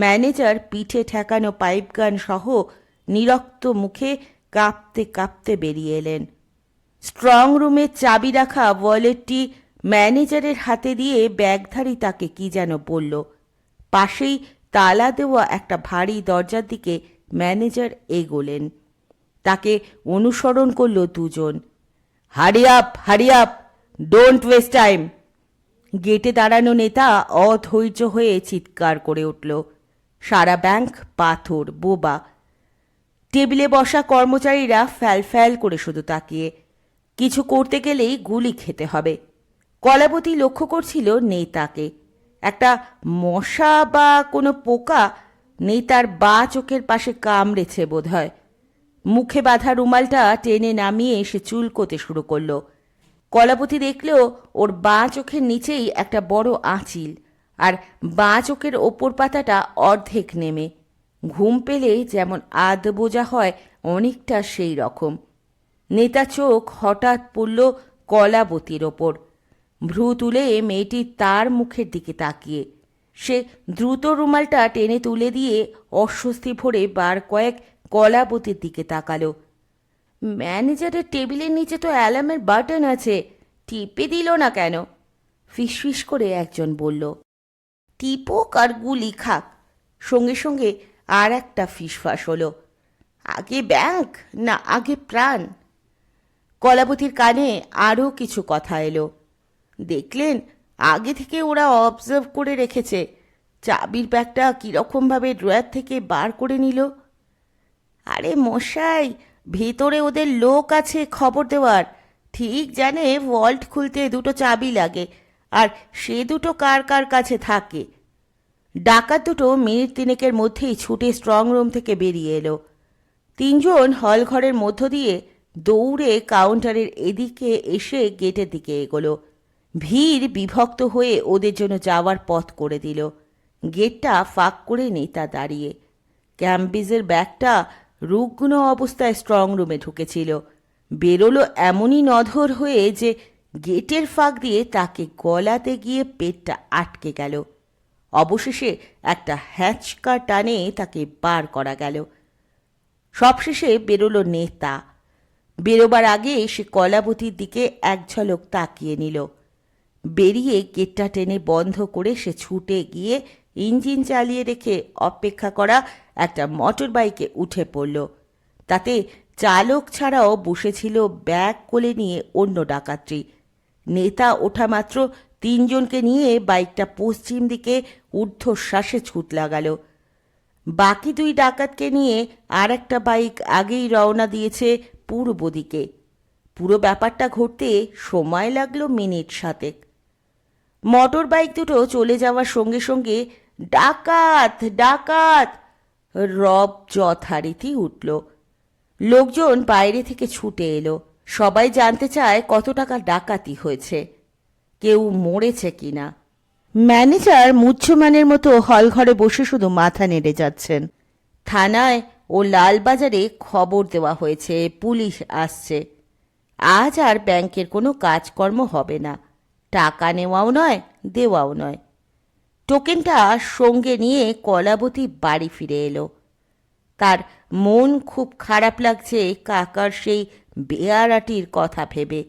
[SPEAKER 1] ম্যানেজার পিঠে ঠেকানো পাইপগান সহ নিরক্ত মুখে কাঁপতে কাঁপতে বেরিয়ে এলেন। স্ট্রং রুমে চাবি রাখা ওয়ালেটটি ম্যানেজারের হাতে দিয়ে ব্যাগধারী তাকে কি যেন বলল। পাশেই তালা দেওয়া একটা ভারী দরজার দিকে ম্যানেজার এগোলেন। তাকে অনুসরণ করল 2 জন। Hurry up, don't waste time. গেটে দাঁড়ানো নেতা অধৈর্য হয়ে চিৎকার করে উঠল। সারা ব্যাংক পাথর বোবা। টেবিলে বসা কর্মচারীরা ফ্যাল করে শুধু তাকিয়ে। কিছু করতে গেলেই গুলি খেতে হবে। কলাবতী লক্ষ্য করছিল নেতাকে। একটা মশা বা কোনো পোকা নেতার বাঁ চোখের পাশে কামড়েছে বোধহয়। মুখে বাঁধা রুমালটা টেনে নামিয়ে এসে চুলকোতে শুরু করলো। কলাবতী দেখলেও ওর বাঁ চোখের নিচেই একটা বড় আঁচিল, আর বাঁ চোখের ওপর পাতাটা অর্ধেক নেমে। ঘুম পেলে যেমন আধ বোঝা হয় অনেকটা সেই রকম। নেতা চোখ হঠাৎ পড়ল কলাবতীর ওপর। ভ্রু তুলে মেয়েটি তার মুখের দিকে তাকিয়ে। সে দ্রুত রুমালটা টেনে তুলে দিয়ে অস্বস্তি ভরে বার কয়েক কলাবতীর দিকে তাকালো। ম্যানেজারের টেবিলের নিচে তো অ্যালার্মের বাটন আছে, টিপে দিল না কেন? ফিসফিস করে একজন বলল। টিপোক আর গুলি খাক। সঙ্গে সঙ্গে আর একটা ফিসফাস হলো। আগে ব্যাংক না আগে প্রাণ? কলাবতীর কানে আরও কিছু কথা এলো। দেখলেন, আগে থেকে ওরা অবজার্ভ করে রেখেছে। চাবির ব্যাগটা কীরকমভাবে ড্রয়ার থেকে বার করে নিল। আরে মশাই, ভেতরে ওদের লোক আছে খবর দেওয়ার। ঠিক জানে ভল্ট খুলতে 2টো চাবি লাগে, আর সে 2টো কার কার কাছে থাকে। ডাকাত 2টো মিনিট 3-এর মধ্যেই ছুটে স্ট্রং রুম থেকে বেরিয়ে এলো। 3 জন হল ঘরের মধ্য দিয়ে দৌড়ে কাউন্টারের এদিকে এসে গেটের দিকে এগোলো। ভিড় বিভক্ত হয়ে ওদের জন্য যাওয়ার পথ করে দিল। গেটটা ফাঁক করে নেতা দাঁড়িয়ে। ক্যাম্বিজের ব্যাগটা রুগ্ন অবস্থায় স্ট্রং রুমে ঢুকেছিল। বেরোলো এমনই নধর হয়ে যে গেটের ফাঁক দিয়ে তাকে গলাতে গিয়ে পেটটা আটকে গেল। অবশেষে একটা হ্যাঁচকা টানে তাকে বার করা গেল। সবশেষে বেরোলো নেতা। বেরোবার আগে সে কলাবতীর দিকে এক ঝলক তাকিয়ে নিল। বেরিয়ে গেটটা টেনে বন্ধ করে সে ছুটে গিয়ে ইঞ্জিন চালিয়ে রেখে অপেক্ষা করা একটা মোটর বাইকে উঠে পড়ল। তাতে চালক ছাড়াও বসেছিল ব্যাগ কোলে নিয়ে অন্য ডাকাতটি। নেতা ওঠা মাত্র তিনজনকে নিয়ে বাইকটা পশ্চিম দিকে ঊর্ধ্বশ্বাসে ছুট লাগাল। বাকি দুই ডাকাতকে নিয়ে আর একটা বাইক আগেই রওনা দিয়েছে পূর্ব দিকে। পুরো ব্যাপারটা ঘটতে সময় লাগলো মিনিট 7। মোটর বাইক দুটো চলে যাওয়ার সঙ্গে সঙ্গে ডাকাত ডাকাত রব যথারীতি উঠল। লোকজন বাইরে থেকে ছুটে এলো। সবাই জানতে চায় কত টাকা ডাকাতি হয়েছে, কেউ মরেছে কিনা। ম্যানেজার মুচ্ছমানের মতো হল ঘরে বসে শুধু মাথা নেড়ে যাচ্ছেন। থানায় ও লালবাজারে খবর দেওয়া হয়েছে, পুলিশ আসছে। আজ আর ব্যাংকের কোনো কাজকর্ম হবে না, টাকা নেওয়াও নয় দেওয়াও নয়। টোকেনটা সঙ্গে নিয়ে কলাবতী বাড়ি ফিরে এলো। তার মন খুব খারাপ লাগছে কাকার সেই বেয়ারাটির কথা ভেবে,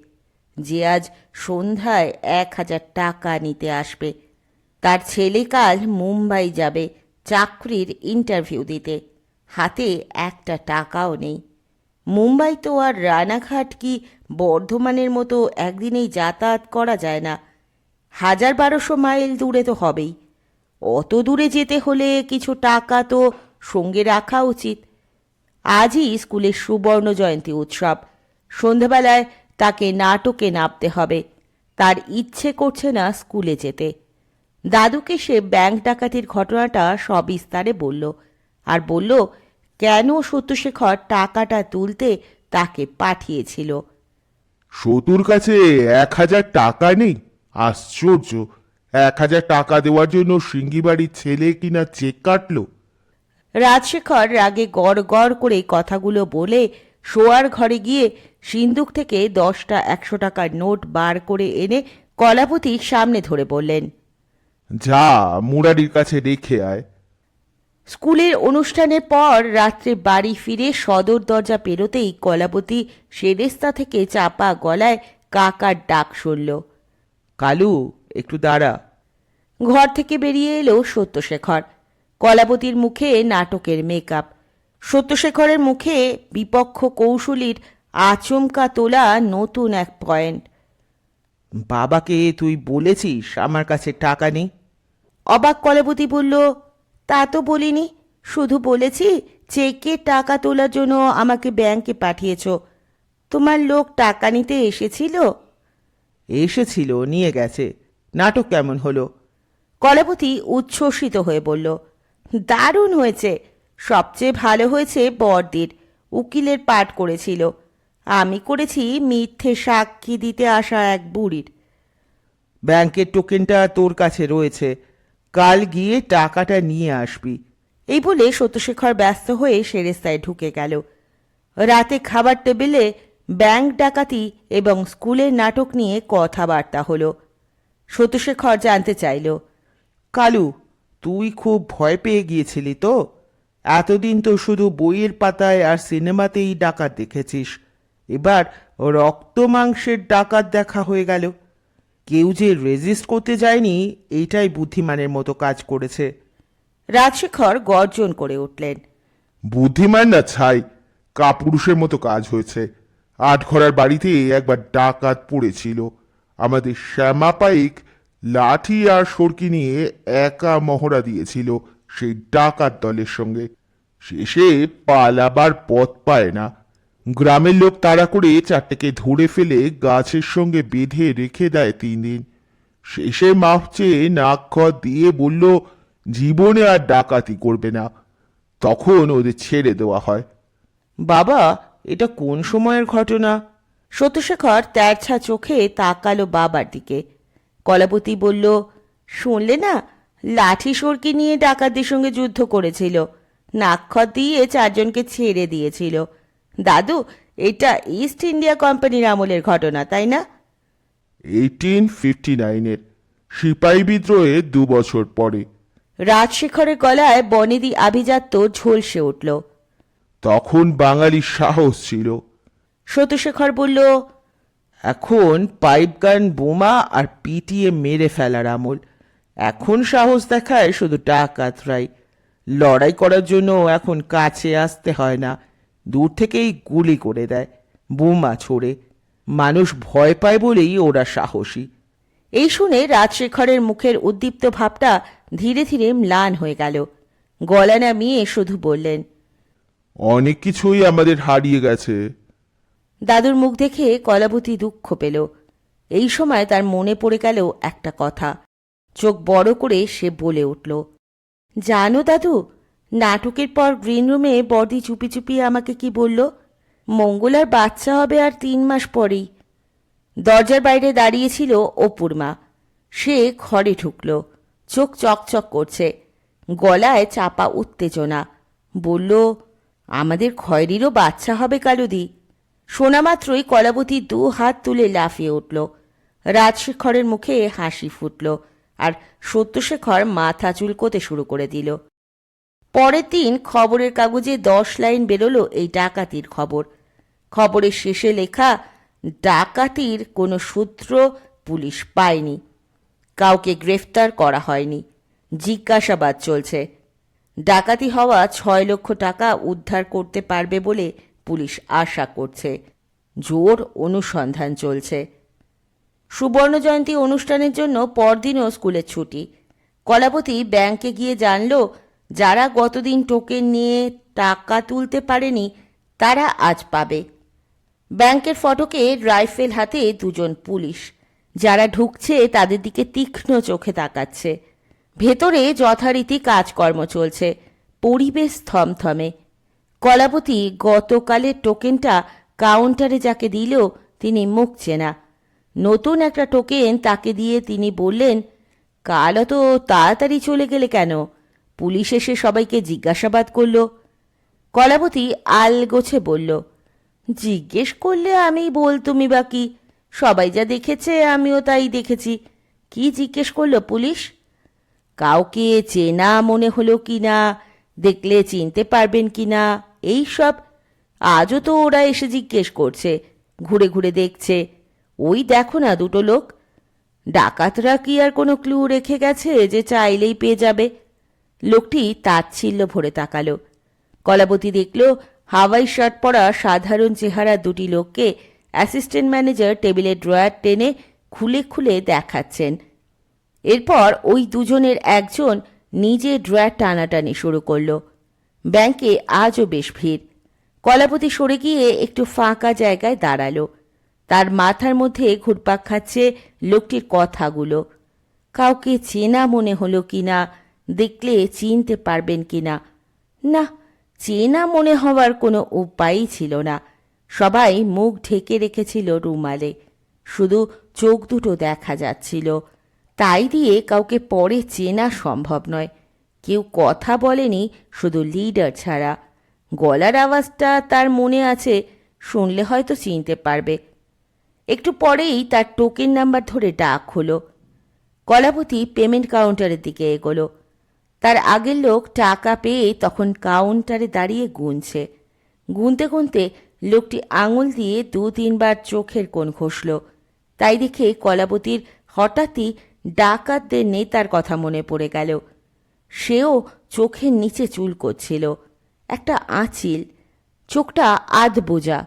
[SPEAKER 1] যে আজ সন্ধ্যায় 1000 টাকা নিতে আসবে। তার ছেলে কাল মুম্বাই যাবে চাকরির ইন্টারভিউ দিতে, হাতে একটা টাকাও নেই। মুম্বাই তো আর রানাঘাট কি বর্ধমানের মতো একদিনেই যাতায়াত করা যায় না, 1000-1200 মাইল দূরে তো হবেই। অত দূরে যেতে হলে কিছু টাকা তো সঙ্গে রাখা উচিত। আজই স্কুলের সুবর্ণ জয়ন্তী উৎসব, সন্ধেবেলায় তাকে নাটকে নামতে হবে। তার ইচ্ছে করছে না স্কুলে যেতে। দাদুকে সে ব্যাংক ডাকাতির ঘটনাটা সবিস্তারে বলল, আর বলল কেন সত্যশেখর টাকাটা তুলতে তাকে পাঠিয়েছিল।
[SPEAKER 3] সতুর কাছে 1000 টাকা নেই? আশ্চর্য! 1000 টাকা দেওয়ার জন্য সিঙ্গিবাড়ির ছেলে কিনা চেক কাটলো।
[SPEAKER 1] রাজশেখর রাগে গড় গড় করে কথাগুলো বলে শোয়ার ঘরে গিয়ে সিন্দুক থেকে 10টা 100 টাকার নোট বার করে এনে কলাবতীর সামনে ধরে বললেন,
[SPEAKER 3] যা মুরারির কাছে রেখে আয়।
[SPEAKER 1] স্কুলের অনুষ্ঠানের পর রাত্রে বাড়ি ফিরে সদর দরজা পেরোতেই কলাবতী সেরেস্তা থেকে চাপা গলায় কাকার ডাক শুনল।
[SPEAKER 2] কালু, একটু দাঁড়া।
[SPEAKER 1] ঘর থেকে বেরিয়ে এলো সত্যশেখর। কলাবতীর মুখে নাটকের মেকআপ, সত্যশেখরের মুখে বিপক্ষ কৌশলীর আচমকা তোলা নতুন এক পয়েন্ট।
[SPEAKER 2] বাবাকে তুই বলেছিস আমার কাছে টাকা নেই?
[SPEAKER 1] অবাক কলাবতী বলল, তা তো বলিনি, শুধু বলেছি চেকে টাকা তোলার জন্য আমাকে ব্যাংকে পাঠিয়েছ। তোমার লোক টাকা নিতে এসেছিল?
[SPEAKER 2] এসেছিল, নিয়ে গেছে। নাটক কেমন হলো?
[SPEAKER 1] কলাবতী উচ্ছ্বসিত হয়ে বলল, দারুণ হয়েছে। সবচেয়ে ভালো হয়েছে বড়দির, উকিলের পাঠ করেছিল। আমি করেছি মিথ্যে সাক্ষী দিতে আসা এক বুড়ির।
[SPEAKER 2] ব্যাংকের টোকেনটা তোর কাছে রয়েছে, কাল গিয়ে টাকাটা নিয়ে আসবি।
[SPEAKER 1] এই বলে সত্যশেখর ব্যস্ত হয়ে সেরেস্তায় ঢুকে গেল। রাতে খাবার টেবিলে ব্যাংক ডাকাতি এবং স্কুলের নাটক নিয়ে কথাবার্তা হলো। সত্যশেখর জানতে চাইল,
[SPEAKER 2] কালু, তুই খুব ভয় পেয়ে গিয়েছিলি তো? এতদিন তো শুধু বইয়ের পাতায় আর সিনেমাতেই ডাকাত দেখেছিস, এবার রক্ত মাংসের ডাকাত দেখা হয়ে গেল। কেউ যে রেজিস্ট করতে যায়নি, এইটাই বুদ্ধিমানের মতো কাজ করেছে।
[SPEAKER 1] রাজশেখর গর্জন করে উঠলেন,
[SPEAKER 3] বুদ্ধিমান না ছাই, কাপুরুষের মতো কাজ হয়েছে। আটঘরার বাড়িতে একবার ডাকাত পড়েছিল। আমাদের শ্যামা পাইক লাঠি আর সরকি নিয়ে একা মহড়া দিয়েছিল সেই ডাকাত দলের সঙ্গে। শেষে পালাবার পথ পায় না। গ্রামের লোক তাড়া করে চারটেকে ধরে ফেলে গাছের সঙ্গে বেঁধে রেখে দেয় 3 দিন। শেষে মাফ চেয়ে নাক খত দিয়ে বলল জীবনে আর ডাকাতি করবে না। তখন ওদের ছেড়ে দেওয়া হয়।
[SPEAKER 2] বাবা, এটা কোন সময়ের ঘটনা?
[SPEAKER 1] সত্যশেখর তেরছা চোখে তাকালো বাবার দিকে। কলাবতী বলল, শুনলে না, লাঠি সরকি নিয়ে ডাকাতদের সঙ্গে যুদ্ধ করেছিল, নাক্ষত দিয়ে 4 জনকে ছেড়ে দিয়েছিল। দাদু, এটা ইস্ট ইন্ডিয়া কোম্পানির আমলের ঘটনা, তাই না?
[SPEAKER 3] 1859-এর সিপাহী বিদ্রোহে 2 বছর পরে।
[SPEAKER 1] রাজশেখরের গলায় বনেদি আভিজাত্য ঝলসে উঠল।
[SPEAKER 3] তখন বাঙালির সাহস ছিল।
[SPEAKER 1] সত্যশেখর বলল,
[SPEAKER 2] এখন পাইপ গান, বোমা আর পিটিয়ে মেরে ফেলার আমল। এখন সাহস দেখায় শুধু ডাকাতরাই। লড়াই করার জন্য এখন কাছে আসতে হয় না, দূর থেকেই গুলি করে দেয়, বোমা ছোড়ে। মানুষ ভয় পায় বলেই ওরা সাহসী।
[SPEAKER 1] এই শুনে রাজশেখরের মুখের উদ্দীপ্ত ভাবটা ধীরে ধীরে ম্লান হয়ে গেল। গলা নামিয়ে শুধু বললেন,
[SPEAKER 3] অনেক কিছুই আমাদের হারিয়ে গেছে।
[SPEAKER 1] দাদুর মুখ দেখে কলাবতী দুঃখ পেল। এই সময় তার মনে পড়ে গেল একটা কথা। চোখ বড় করে সে বলে উঠল, জানো দাদু, নাটকের পর গ্রিন রুমে বড়দি চুপি চুপি আমাকে কি বলল? মঙ্গলার বাচ্চা হবে আর 3 মাস পরেই। দরজার বাইরে দাঁড়িয়েছিল অপুর মা। সে ঘরে ঢুকল, চোখ চকচক করছে, গলায় চাপা উত্তেজনা। বলল, আমাদের খয়েরিরও বাচ্চা হবে কালুদি। শোনা মাত্রই কলাবতী 2 হাত তুলে লাফিয়ে উঠল। রাজশেখরের মুখে হাসি ফুটল, আর সত্যশেখর মাথা চুলকোতে শুরু করে দিল। পরের দিন খবরের কাগজে 10 লাইন বেরোলো এই ডাকাতির খবর। খবরের শেষে লেখা, ডাকাতির কোনো সূত্র পুলিশ পায়নি, কাউকে গ্রেফতার করা হয়নি, জিজ্ঞাসাবাদ চলছে। ডাকাতি হওয়া 6 লক্ষ টাকা উদ্ধার করতে পারবে বলে পুলিশ আশা করছে। জোর অনুসন্ধান চলছে। সুবর্ণ জয়ন্তী অনুষ্ঠানের জন্য পরদিনও স্কুলের ছুটি। কলাবতী ব্যাংকে গিয়ে জানল, যারা গতদিন টোকেন নিয়ে টাকা তুলতে পারেনি তারা আজ পাবে। ব্যাংকের ফটকে রাইফেল হাতে 2 জন পুলিশ। যারা ঢুকছে তাদের দিকে তীক্ষ্ণ চোখে তাকাচ্ছে। ভেতরে যথারীতি কাজকর্ম চলছে, পরিবেশ থমথমে। কলাবতী গতকালের টোকেনটা কাউন্টারে যাকে দিল তিনি মুখ চেনা। নতুন একটা টোকেন তাকে দিয়ে তিনি বললেন, কাল অত তাড়াতাড়ি চলে গেলে কেন? পুলিশ এসে সবাইকে জিজ্ঞাসাবাদ করল। কলাবতী আলগোছে বলল, জিজ্ঞেস করলে আমি বলতুমই বা কি? সবাই যা দেখেছে আমিও তাই দেখেছি। কি জিজ্ঞেস করলো পুলিশ? কাউকে চেনা মনে হলো কিনা, দেখলে চিনতে পারবেন কিনা, এই সব। আজও তো ওরা এসে জিজ্ঞেস করছে, ঘুরে ঘুরে দেখছে। ওই দেখো না 2টো লোক। ডাকাতরা কি আর কোনো ক্লু রেখে গেছে যে চাইলেই পেয়ে যাবে? লোকটি তাচ্ছিল্য ভরে তাকালো। কলাবতী দেখল, হাওয়াই শার্ট পরা সাধারণ চেহারা 2টি লোককে অ্যাসিস্ট্যান্ট ম্যানেজার টেবিলের ড্রয়ার টেনে খুলে খুলে দেখাচ্ছেন। এরপর ওই 2 জনের একজন নিজে ড্রয়ার টানাটানি শুরু করল। ব্যাংকে আজও বেশ ভিড়। কলাবতী সরে গিয়ে একটু ফাঁকা জায়গায় দাঁড়ালো। তার মাথার মধ্যে ঘুরপাক খাচ্ছে লোকটির কথাগুলো। কাউকে চেনা মনে হলো কিনা, দেখলে চিনতে পারবেন কিনা। না, চেনা মনে হওয়ার কোনো উপায়ই ছিল না। সবাই মুখ ঢেকে রেখেছিল রুমালে, শুধু চোখ 2টো দেখা যাচ্ছিল। তাই দিয়ে কাউকে পরে চেনা সম্ভব নয়। কেউ কথা বলেনি, শুধু লিডার ছাড়া। গলার আওয়াজটা তার মনে আছে, শুনলে হয়তো চিনতে পারবে। একটু পরেই তার টোকেন নাম্বার ধরে ডাক হলো। কলাবতী পেমেন্ট কাউন্টারের দিকে এগোলো। তার আগের লোক টাকা পেয়ে তখন কাউন্টারে দাঁড়িয়ে গুনছে। গুনতে গুনতে লোকটি আঙুল দিয়ে 2-3 বার চোখের কোণ ঘষল। তাই দেখে কলাবতীর হঠাৎই ডাকাতদের নেতার কথা মনে পড়ে গেল। সেও চোখের নিচে চুল করছিল, একটা আঁচিল, চোখটা আধ বোঝা।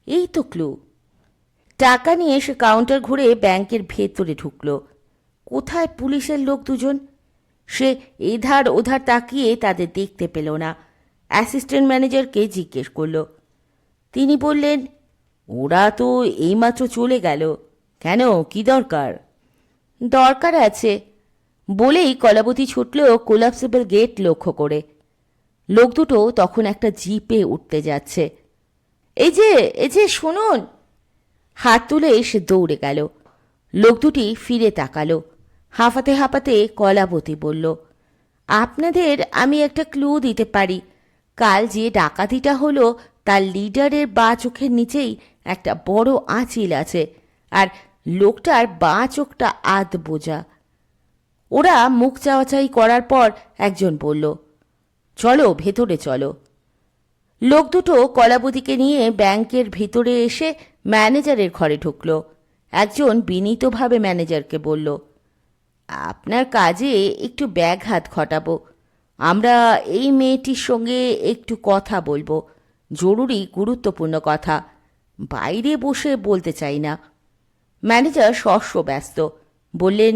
[SPEAKER 1] এই তো ক্লু। টাকা নিয়ে সে কাউন্টার ঘুরে ব্যাংকের ভেতরে ঢুকল। কোথায় পুলিশের লোক 2 জন? সে এধার ওধার তাকিয়ে তাদের দেখতে পেল না। অ্যাসিস্ট্যান্ট ম্যানেজারকে জিজ্ঞেস করল। তিনি বললেন, ওরা তো এইমাত্র চলে গেল। কেন, কি দরকার? দরকার আছে বলেই কলাবতী ছুটল কোলাপসেবল গেট লক্ষ্য করে। লোক 2টো তখন একটা জিপে উঠতে যাচ্ছে। এই যে শুনুন! হাত তুলে সে দৌড়ে গেল। লোক 2টি ফিরে তাকালো। হাঁপাতে হাঁপাতে কলাবতী বলল, আপনাদের আমি একটা ক্লু দিতে পারি। কাল যে ডাকাতিটা হলো তার লিডারের বাঁ চোখের নিচেই একটা বড় আঁচিল আছে, আর লোকটার বাঁ চোখটা আধ বোঝা। ওরা মুখ চাওয়াচাই করার পর একজন বলল, চলো ভেতরে চলো। লোক দুটো কলাবতীকে নিয়ে ব্যাংকের ভিতরে এসে ম্যানেজারের ঘরে ঢুকল। একজন বিনীতভাবে ম্যানেজারকে বলল, আপনার কাজে একটু ব্যাঘাত ঘটাবো। আমরা এই মেয়েটির সঙ্গে একটু কথা বলবো, জরুরি গুরুত্বপূর্ণ কথা। বাইরে বসে বলতে চাই না। ম্যানেজার শস্য ব্যস্ত, বললেন,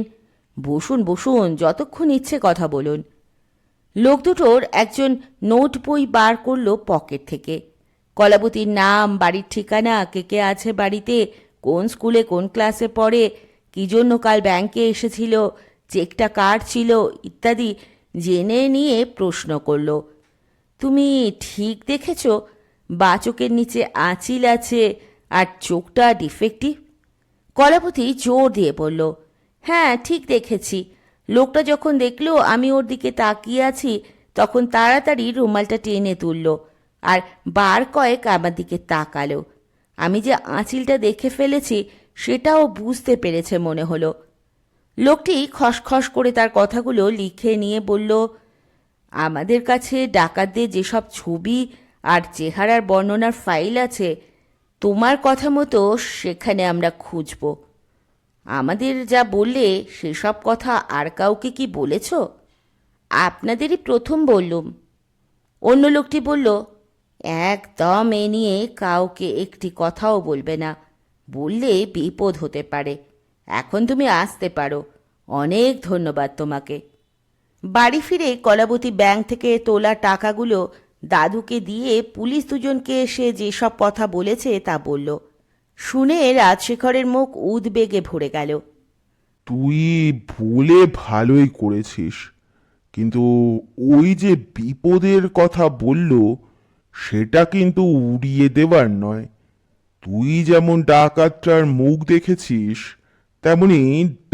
[SPEAKER 1] বসুন বসুন, যতক্ষণ ইচ্ছে কথা বলুন। লোক দুটোর একজন নোট বই বার করলো পকেট থেকে। কলাবতীর নাম, বাড়ির ঠিকানা, কে কে আছে বাড়িতে, কোন স্কুলে কোন ক্লাসে পড়ে, কী জন্য কাল ব্যাংকে এসেছিল, চেকটা কার ছিল ইত্যাদি জেনে নিয়ে প্রশ্ন করল। তুমি ঠিক দেখেছ বাচকের নিচে আঁচিল আছে আর চোখটা ডিফেক্টিভ? কলাবতী জোর দিয়ে বলল, হ্যাঁ ঠিক দেখেছি। লোকটা যখন দেখলো আমি ওর দিকে তাকিয়ে আছি তখন তাড়াতাড়ি রুমালটা টেনে তুলল আর বার কয়েক আমার দিকে তাকালো। আমি যে আঁচিলটা দেখে ফেলেছি সেটাও বুঝতে পেরেছে মনে হলো। লোকটি খসখস করে তার কথাগুলো লিখে নিয়ে বলল, আমাদের কাছে ডাকাতদের যেসব ছবি আর চেহারার বর্ণনার ফাইল আছে, তোমার কথা মতো সেখানে আমরা খুঁজব। আমাদের যা বললে সেসব কথা আর কাউকে কি বলেছ? আপনাদেরই প্রথম বললুম। অন্য লোকটি বলল, একদম এ নিয়ে কাউকে একটি কথাও বলবে না, বললে বিপদ হতে পারে। এখন তুমি আসতে পারো, অনেক ধন্যবাদ তোমাকে। বাড়ি ফিরে কলাবতী ব্যাংক থেকে তোলা টাকাগুলো দাদুকে দিয়ে পুলিশ দুজনকে এসে যেসব কথা বলেছে তা বলল। শুনে রাজশেখরের মুখ উদ্বেগে ভরে গেল।
[SPEAKER 3] তুই বলে ভালোই করেছিস, কিন্তু ওই যে বিপদের কথা বলল সেটা কিন্তু উড়িয়ে দেবার নয়। তুই যেমন ডাকাতটার মুখ দেখেছিস, তেমনি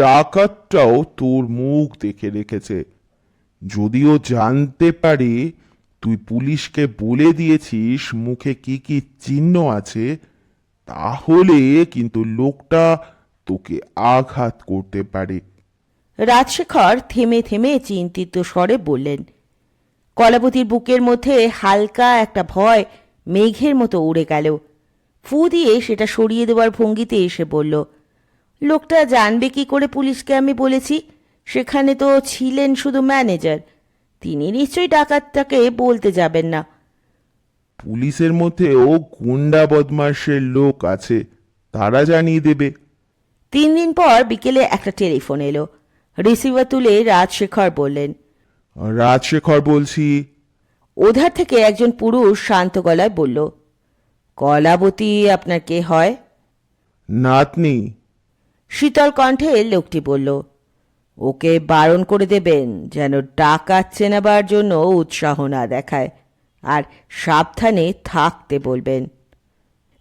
[SPEAKER 3] ডাকাতটাও তোর মুখ দেখে রেখেছে। যদিও জানতে পারে তুই পুলিশকে বলে দিয়েছিস মুখে কি কি চিহ্ন আছে, তাহলে কিন্তু লোকটা তোকে আঘাত করতে পারে।
[SPEAKER 1] রাজশেখর থেমে থেমে চিন্তিত স্বরে বললেন। কলাবতীর বুকের মধ্যে হালকা একটা ভয় মেঘের মতো উড়ে গেল। ফু দিয়ে সেটা সরিয়ে দেওয়ার ভঙ্গিতে এসে বলল, লোকটা জানবে কি করে পুলিশকে আমি বলেছি? সেখানে তো ছিলেন শুধু ম্যানেজার, তিনি নিশ্চয়ই ডাকাতটাকে বলতে যাবেন না।
[SPEAKER 3] পুলিশের মধ্যেও গুন্ডা বদমাশের লোক আছে, তারা জানিয়ে দেবে।
[SPEAKER 1] 3 দিন পর বিকেলে একটা টেলিফোন এলো। রিসিভার তুলে রাজশেখর বললেন,
[SPEAKER 3] রাজশেখর বলছি।
[SPEAKER 1] ওধার থেকে একজন পুরুষ শান্ত গলায় বলল, কলাবতী আপনার কে হয়?
[SPEAKER 3] নাতনি।
[SPEAKER 1] শীতল কণ্ঠে লোকটি বলল, ওকে বারণ করে দেবেন যেন ডাকাত চেনাবার জন্য উৎসাহ না দেখায়, আর সাবধানে থাকতে বলবেন।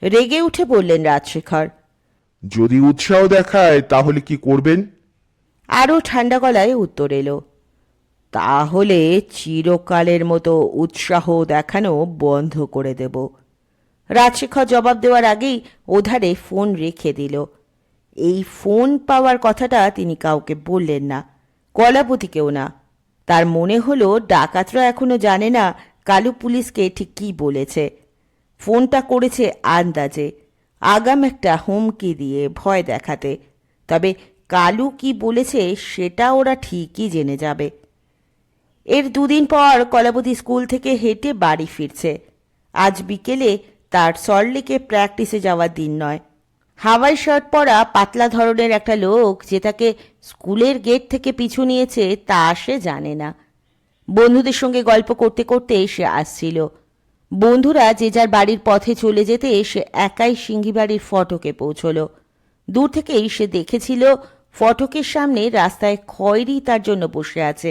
[SPEAKER 1] রেগে উঠে বললেন রাজশেখর।
[SPEAKER 3] যদি উৎসাহ দেখায় তাহলে কি করবেন?
[SPEAKER 1] আরও ঠান্ডা গলায় উত্তর এলো, তাহলে চিরকালের মতো উৎসাহ দেখানো বন্ধ করে দেব। রাজশেখর জবাব দেওয়ার আগেই ওধারে ফোন রেখে দিল। এই ফোন পাওয়ার কথাটা তিনি কাউকে বললেন না, কলাবতীকেও না। তার মনে হলো ডাকাতরা এখনো জানে না কালু পুলিশকে ঠিক কী বলেছে। ফোনটা করেছে আন্দাজে, আগাম একটা হুমকি দিয়ে ভয় দেখাতে। তবে কালু কি বলেছে সেটা ওরা ঠিকই জেনে যাবে। এর 2 দিন পর কলাবতী স্কুল থেকে হেঁটে বাড়ি ফিরছে। আজ বিকেলে তার সল্টলেকে প্র্যাকটিসে যাওয়ার দিন নয়। হাওয়াই শার্ট পরা পাতলা ধরনের একটা লোক যে তাকে স্কুলের গেট থেকে পিছু নিয়েছে তা সে জানে না। বন্ধুদের সঙ্গে গল্প করতে করতে সে আসছিল। বন্ধুরা যে যার বাড়ির পথে চলে যেতে সে একাই সিঙ্গিবাড়ির ফটকে পৌঁছল। দূর থেকেই সে দেখেছিল ফটকের সামনে রাস্তায় খয়েরি তার জন্য বসে আছে।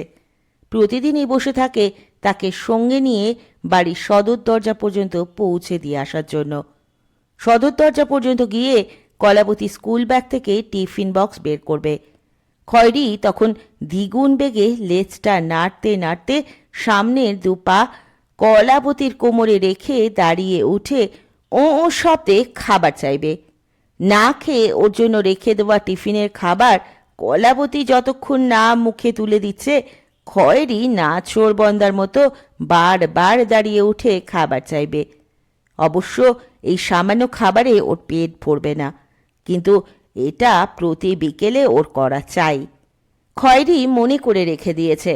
[SPEAKER 1] প্রতিদিনই বসে থাকে তাকে সঙ্গে নিয়ে বাড়ির সদর দরজা পর্যন্ত পৌঁছে দিয়ে আসার জন্য। সদর দরজা পর্যন্ত গিয়ে কলাবতী স্কুল ব্যাগ থেকে টিফিন বক্স বের করবে। খয়েরি তখন দ্বিগুণ বেগে লেজটা নাড়তে নাড়তে সামনের 2 পা কলাবতীর কোমরে রেখে দাঁড়িয়ে উঠে ও ও শব্দে খাবার চাইবে। না খেয়ে ওর জন্য রেখে দেওয়া টিফিনের খাবার কলাবতী যতক্ষণ না মুখে তুলে দিচ্ছে খয়েরি নাছোড় বন্দার মতো বারবার দাঁড়িয়ে উঠে খাবার চাইবে। অবশ্য এই সামান্য খাবারে ওর পেট ভরবে না, কিন্তু এটা প্রতি বিকেলে ওর করা চাই। খয়েরি মনে করে রেখে দিয়েছে,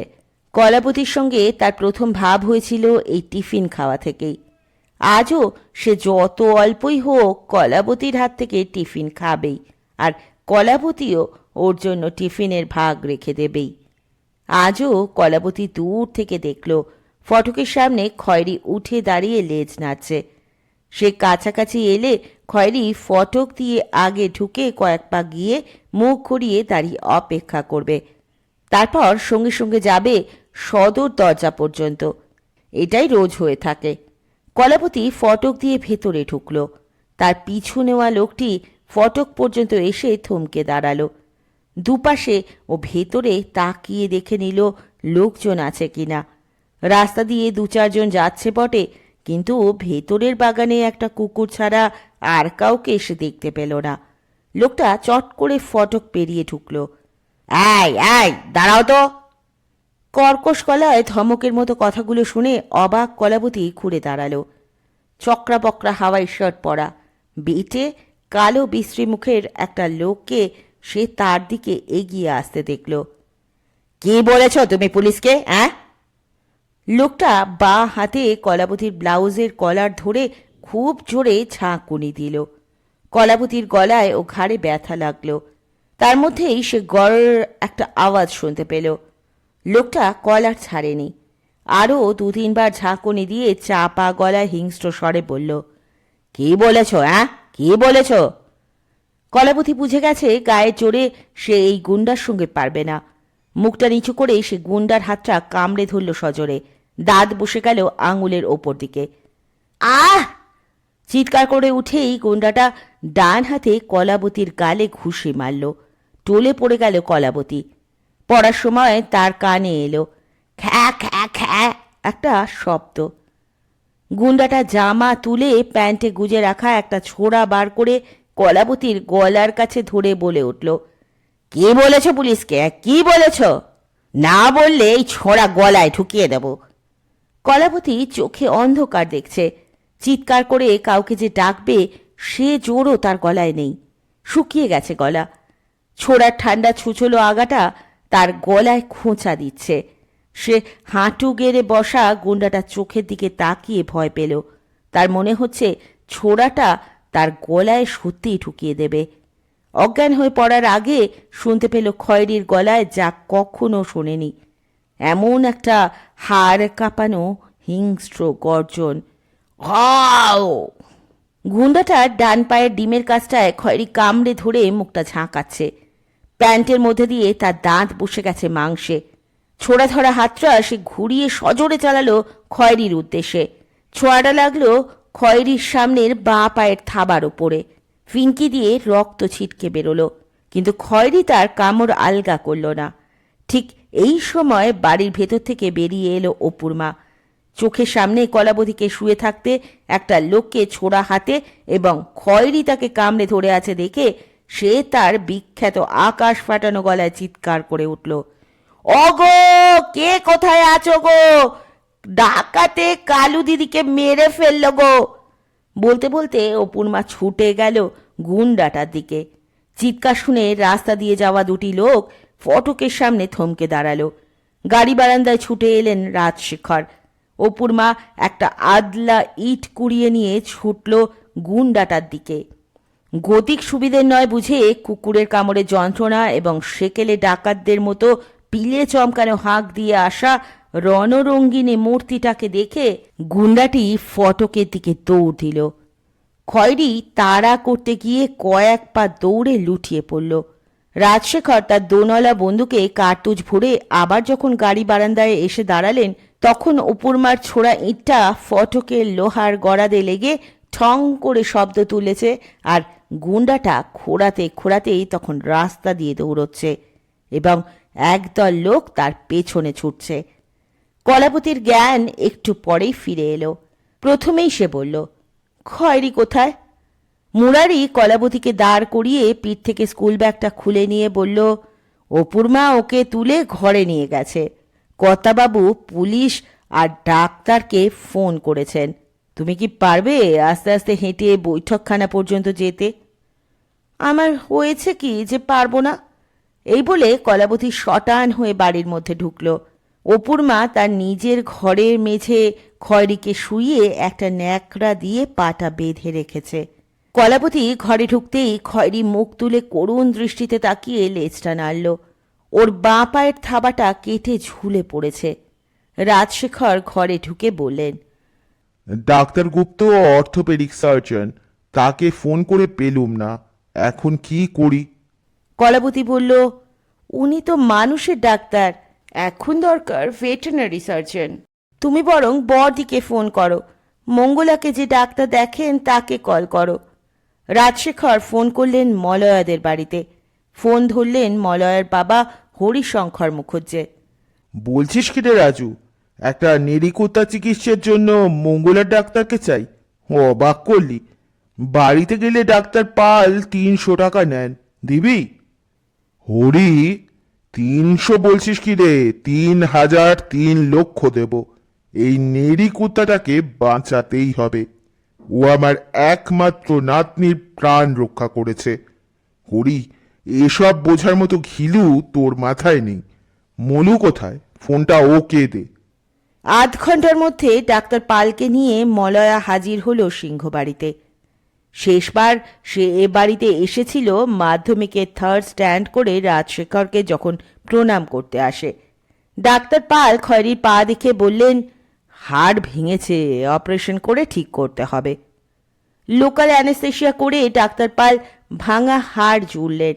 [SPEAKER 1] কলাবতীর সঙ্গে তার প্রথম ভাব হয়েছিল এই টিফিন খাওয়া থেকেই। আজও সে যত অল্পই হোক কলাবতীর হাত থেকে টিফিন খাবেই, আর কলাবতীও ওর জন্য টিফিনের ভাগ রেখে দেবেই। আজও কলাবতী দূর থেকে দেখল ফটকের সামনে খয়েরি উঠে দাঁড়িয়ে লেজ নাড়ছে। সে কাছাকাছি এলে খয়েরি ফটক দিয়ে আগে ঢুকে কয়েক পা গিয়ে মুখ ঘুরিয়ে দাঁড়িয়ে অপেক্ষা করবে, তারপর সঙ্গে সঙ্গে যাবে সদর দরজা পর্যন্ত। এটাই রোজ হয়ে থাকে। কলাবতী ফটক দিয়ে ভেতরে ঢুকল। তার পিছু নেওয়া লোকটি ফটক পর্যন্ত এসে থমকে দাঁড়ালো। দুপাশে ও ভেতরে তাকিয়ে দেখে নিল লোকজন আছে কিনা। রাস্তা দিয়ে দু চারজন যাচ্ছে বটে, কিন্তু ভেতরের বাগানে একটা কুকুর ছাড়া আর কাউকে এসে দেখতে পেল না। লোকটা চট করে ফটক পেরিয়ে ঢুকল। এই এই দাঁড়াও তো! কর্কশ গলায় ধমকের মতো কথাগুলো শুনে অবাক কলাবতী ঘুরে দাঁড়ালো। চক্রা বকরা হাওয়াই শার্ট পরা, বেটে কালো বিশ্রী মুখের একটা লোককে সে তার দিকে এগিয়ে আসতে দেখল। কি বলেছ তুমি পুলিশকে? হ্যাঁ? লোকটা বাঁ হাতে কলাবতীর ব্লাউজের কলার ধরে খুব জোরে ঝাঁকুনি দিল। কলাবতীর গলায় ও ঘাড়ে ব্যথা লাগলো। তার মধ্যেই সে গড়ের একটা আওয়াজ শুনতে পেল। লোকটা কলার ছাড়েনি, আরও দু তিনবার ঝাঁকুনি দিয়ে চাপা গলায় হিংস্র স্বরে বলল, কি বলেছ? হ্যাঁ, কি বলেছ? কলাবতী বুঝে গেছে গায়ে চড়ে সে এই গুন্ডার সঙ্গে পারবে না। মুখটা নিচু করে সে গুন্ডার হাতটা কামড়ে ধরল সজোরে। দাঁত বসে গেল আঙুলের ওপর দিকে। আহ! চিৎকার করে উঠেই গুন্ডাটা ডান হাতে কলাবতীর গালে ঘুষি মারল। টলে পড়ে গেল কলাবতী। পড়ার সময় তার কানে এলো খ্যা খ্যা খ্যা একটা শব্দ। গুন্ডাটা জামা তুলে প্যান্টে গুজে রাখা একটা ছোড়া বার করে কলাবতীর গলার কাছে ধরে বলে উঠল, কি বলেছ পুলিশকে? কি বলেছ? না বললে এই ছোড়া গলায় ঢুকিয়ে দেব। কলাবতী চোখে অন্ধকার দেখছে। চিৎকার করে কাউকে যে ডাকবে সে জোরও তার গলায় নেই, শুকিয়ে গেছে গলা। ছোড়ার ঠান্ডা ছুঁচলো আগাটা তার গলায় খোঁচা দিচ্ছে। সে হাঁটু গেড়ে বসা গুন্ডাটা চোখের দিকে তাকিয়ে ভয় পেল। তার মনে হচ্ছে ছোড়াটা তার গলায় সত্যিই ঢুকিয়ে দেবে। অজ্ঞান হয়ে পড়ার আগে শুনতে পেল খয়েরির গলায় যা কখনো শোনেনি, এমন একটা হাড় কাঁপানো হিংস্র গর্জন। হাও! গুন্ডাটার ডান পায়ের ডিমের কাছটায় খয়েরি কামড়ে ধরে মুখটা ঝাঁকাচ্ছে। প্যান্টের মধ্যে দিয়ে তার দাঁত বসে গেছে মাংসে। ছোড়া ধরা হাতটা সে ঘুরিয়ে সজোরে চালালো খয়েরির উদ্দেশ্যে। ছোঁয়াটা লাগলো খয়েরির সামনের বাঁ পায়ের থাবার ওপরে। ফিনকি দিয়ে রক্ত ছিটকে বেরোলো, কিন্তু খয়েরি তার কামড় আলগা করল না। ঠিক এই সময় বাড়ির ভেতর থেকে বেরিয়ে এলো অপুর মা। চোখের সামনে কলাবতীকে শুয়ে থাকতে একটা লোককে ছোড়া হাতে এবং খয়েরি তাকে কামড়ে ধরে আছে দেখে সে তার বিখ্যাত আকাশ ফাটানো গলায় চিৎকার করে উঠল, ওগো, কে কোথায় আছো গো? ডাকাতে কালু দিদিকে মেরে ফেললো গো। বলতে বলতে অপুর মা ছুটে গেল গুন্ডাটার দিকে। চিৎকার শুনে রাস্তা দিয়ে যাওয়া দুটি লোক ফটকের সামনে থমকে দাঁড়ালো। গাড়ি বারান্দায় ছুটে এলেন রাজশেখর। অপুর মা একটা আদলা ইট কুড়িয়ে নিয়ে ছুটল গুন্ডাটার দিকে। গতিক সুবিধের নয় বুঝে কুকুরের কামড়ে যন্ত্রণা এবং সেকেলে ডাকাতদের মতো পিলে চমকানো হাঁক দিয়ে আসা রণরঙ্গিনী মূর্তিটাকে দেখে গুন্ডাটি ফটকের দিকে দৌড় দিল। খয়েরি তাড়া করতে গিয়ে কয়েক পা দৌড়ে লুটিয়ে পড়ল। রাজশেখর তার দোনলা বন্দুকে কার্তুজ ভরে আবার যখন গাড়ি বারান্দায় এসে দাঁড়ালেন, তখন অপুরমার ছোড়া ইঁটটা ফটকের লোহার গড়াদে লেগে ঠং করে শব্দ তুলেছে, আর গুন্ডাটা খোঁড়াতে খোঁড়াতেই তখন রাস্তা দিয়ে দৌড়চ্ছে এবং একদল লোক তার পেছনে ছুটছে। কলাবতীর জ্ঞান একটু পরেই ফিরে এলো। প্রথমেই সে বলল, খয়েরি কোথায়? মুরারি কলাবতীকে দাঁড় করিয়ে পিঠ থেকে স্কুল ব্যাগটা খুলে নিয়ে বলল, অপুর মা ওকে তুলে ঘরে নিয়ে গেছে। কর্তাবাবু পুলিশ আর ডাক্তারকে ফোন করেছেন। তুমি কি পারবে আস্তে আস্তে হেঁটে বৈঠকখানা পর্যন্ত যেতে? আমার হয়েছে কি যে পারবো না? এই বলে কলাবতী শটান হয়ে বাড়ির মধ্যে ঢুকল। অপুর মা তার নিজের ঘরের মেঝে খয়রিকে শুইয়ে একটা ন্যাকড়া দিয়ে পাটা বেঁধে রেখেছে। কলাবতী ঘরে ঢুকতেই খয়রি মুখ তুলে করুণ দৃষ্টিতে তাকিয়ে লেজটা নাড়ল। ওর বাঁ পায়ের থাবাটা কেটে ঝুলে পড়েছে। রাজশেখর ঘরে ঢুকে বললেন,
[SPEAKER 3] ডাক্তার গুপ্ত অর্থোপেডিক সার্জন, তাকে ফোন করে পেলুম না, এখন কি করি?
[SPEAKER 1] কলাবতী বলল, উনি তো মানুষের ডাক্তার, এখন দরকার ভেটেরিনারি সার্জন। তুমি বরং বড়দিকে ফোন করো, মঙ্গলাকে যে ডাক্তার দেখেন তাকে কল করো। রাজশেখর ফোন করলেন মলয়াদের বাড়িতে। ফোন ধরলেন মলয়ার বাবা হরিশঙ্কর মুখুজ্জে।
[SPEAKER 2] বলছিস কি রে রাজু, একটা নেরিকুত্তা চিকিৎসার জন্য মঙ্গলার ডাক্তারকে চাই? অবাক করলি। বাড়িতে গেলে ডাক্তার পাল 300 টাকা নেন, দিবি?
[SPEAKER 3] হরি, 300 বলছিস কি রে? 3000, 3 লক্ষ দেব। এই নেড়ি কুত্তাটাকে বাঁচাতেই হবে। ও আমার একমাত্র নাতনির প্রাণ রক্ষা করেছে। হরি, এসব বোঝার মতো ঘিলু তোর মাথায় নেই। মনু কোথায়? ফোনটা ওকে দে।
[SPEAKER 1] আধ ঘন্টার মধ্যে ডাক্তার পালকে নিয়ে মলয়া হাজির হলো সিংহবাড়িতে। শেষবার সে এ বাড়িতে এসেছিল মাধ্যমিকের থার্ড স্ট্যান্ড করে রাজশেখরকে যখন প্রণাম করতে আসে। ডাক্তার পাল খয়রির পা দেখে বললেন, হাড় ভেঙেছে, অপারেশন করে ঠিক করতে হবে। লোকাল অ্যানেস্থেশিয়া করে ডাক্তার পাল ভাঙা হাড় জুড়লেন।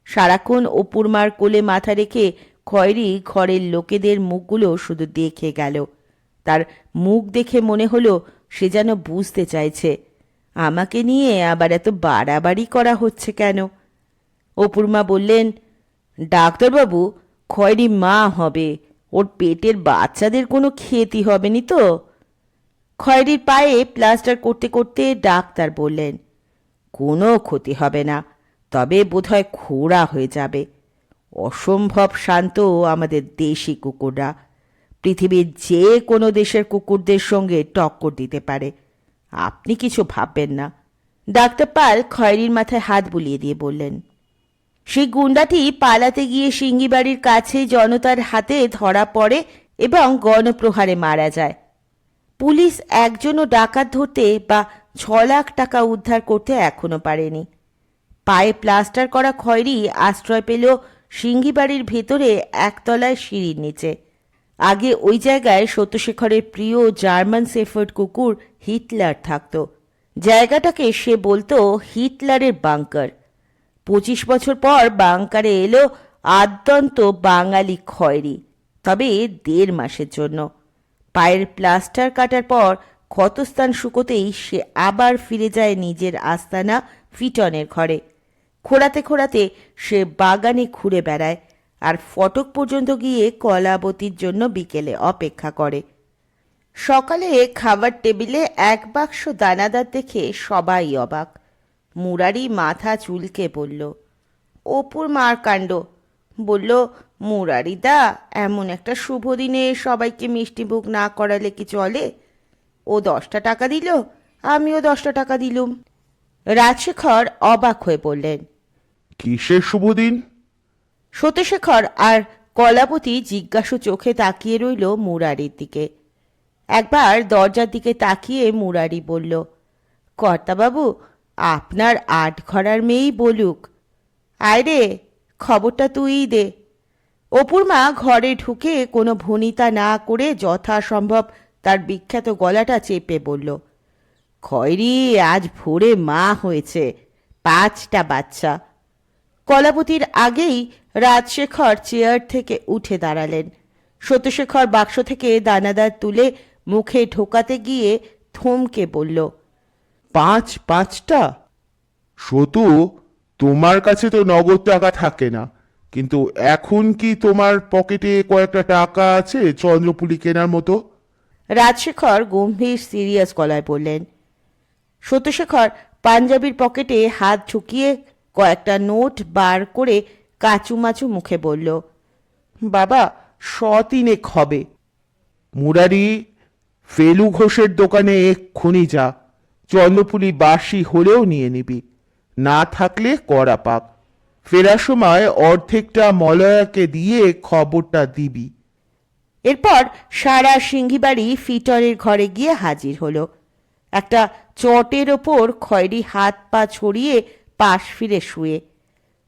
[SPEAKER 1] সারাক্ষণ অপুর মার কোলে মাথা রেখে খয়রি ঘরের লোকেদের মুখগুলো শুধু দেখে গেল। তার মুখ দেখে মনে হলো সে যেন বুঝতে চাইছে, আমাকে নিয়ে আবার এত বাড়াবাড়ি করা হচ্ছে কেন? অপুর মা বললেন, ডাক্তারবাবু, খয়রি মা হবে, ওর পেটের বাচ্চাদের কোনো ক্ষতি হবে নি তো? খয়রির পায়ে প্লাস্টার করতে করতে ডাক্তার বললেন, কোনো ক্ষতি হবে না, তবে বোধহয় খোঁড়া হয়ে যাবে। অসম্ভব শান্ত আমাদের দেশি কুকুররা, পৃথিবীর যে কোনো দেশের কুকুরদের সঙ্গে টক্কর দিতে পারে। আপনি কিছু ভাববেন না। ডাক্তার পাল খয়রির মাথায় হাত বুলিয়ে দিয়ে বললেন। সেই গুন্ডাটি পালাতে গিয়ে সিঙ্গি বাড়ির কাছে জনতার হাতে ধরা পড়ে এবং গণপ্রহারে মারা যায়। পুলিশ একজনও ডাকাত ধরতে বা 6 লাখ টাকা উদ্ধার করতে এখনো পারেনি। পায়ে প্লাস্টার করা খয়রি আশ্রয় পেল সিঙ্গি বাড়ির ভেতরে একতলায় সিঁড়ির নিচে। আগে ওই জায়গায় সত্যশেখরের প্রিয় জার্মান শেফার্ড কুকুর হিটলার থাকত। জায়গাটাকে সে বলতো হিটলারের বাংকার। 25 বছর পর বাংকারে এলো আদ্যন্ত বাঙালি খয়রি, তবে 1.5 মাসের জন্য। পায়ের প্লাস্টার কাটার পর ক্ষতস্থান শুকোতেই সে আবার ফিরে যায় নিজের আস্তানা ফিটনের ঘরে। খোঁড়াতে খোঁড়াতে সে বাগানে ঘুরে বেড়ায় আর ফটক পর্যন্ত গিয়ে কলাবতীর জন্য বিকেলে অপেক্ষা করে। সকালে খাবার টেবিলে 1 বাক্স দানাদার দেখে সবাই অবাক। মুরারি মাথা চুলকে বলল, অপুর মার কাণ্ড। বলল, মুরারিদা, এমন একটা শুভ দিনে সবাইকে মিষ্টিমুখ না করালে কি চলে? ও 10টা টাকা দিল, আমিও 10টা টাকা দিলুম। রাজশেখর অবাক হয়ে বললেন,
[SPEAKER 3] কিসের শুভ দিন?
[SPEAKER 1] সত্যশেখর আর কলাবতী জিজ্ঞাসু চোখে তাকিয়ে রইল মুরারির দিকে। একবার দরজার দিকে তাকিয়ে মুরারি বলল, কর্তাবাবু, আপনার 8 ঘরার মেয়েই বলুক। আয় রে, খবরটা তুইই দে। অপুর মা ঘরে ঢুকে কোনো ভনিতা না করে যথাসম্ভব তার বিখ্যাত গলাটা চেপে বলল, খয়রি আজ ভোরে মা হয়েছে, 5টা বাচ্চা। কলাবতীর আগেই রাজশেখর চেয়ার থেকে উঠে দাঁড়ালেন। সত্যশেখর বাক্স থেকে দানাদার তুলে মুখে ঢোকাতে গিয়ে থমকে বলল,
[SPEAKER 2] 5টা?
[SPEAKER 3] সতু, তোমার কাছে তো নগদ টাকা থাকে না, কিন্তু এখন কি তোমার পকেটে কয়েকটা টাকা আছে চন্দ্রপুলি কেনার মতো?
[SPEAKER 1] রাজশেখর গম্ভীর সিরিয়াস গলায় বললেন। সত্যশেখর পাঞ্জাবির পকেটে হাত ঢুকিয়ে কয়েকটা নোট বার করে কাচুমাচু মুখে বলল, বাবা,
[SPEAKER 2] তিনেক হবে। মুরারি, ফেলু ঘোষের দোকানে এক্ষুনি যা, চন্দ্রপুলি বাসি হলেও নিয়ে নিবি, না থাকলে করা পাক। ফেরার সময় অর্ধেকটা মলয়াকে দিয়ে খবরটা দিবি।
[SPEAKER 1] এরপর সারা সিংহিবাড়ি ফিটরের ঘরে গিয়ে হাজির হলো। একটা চটের ওপর খয়েরি হাত পা ছড়িয়ে পাশ ফিরে শুয়ে।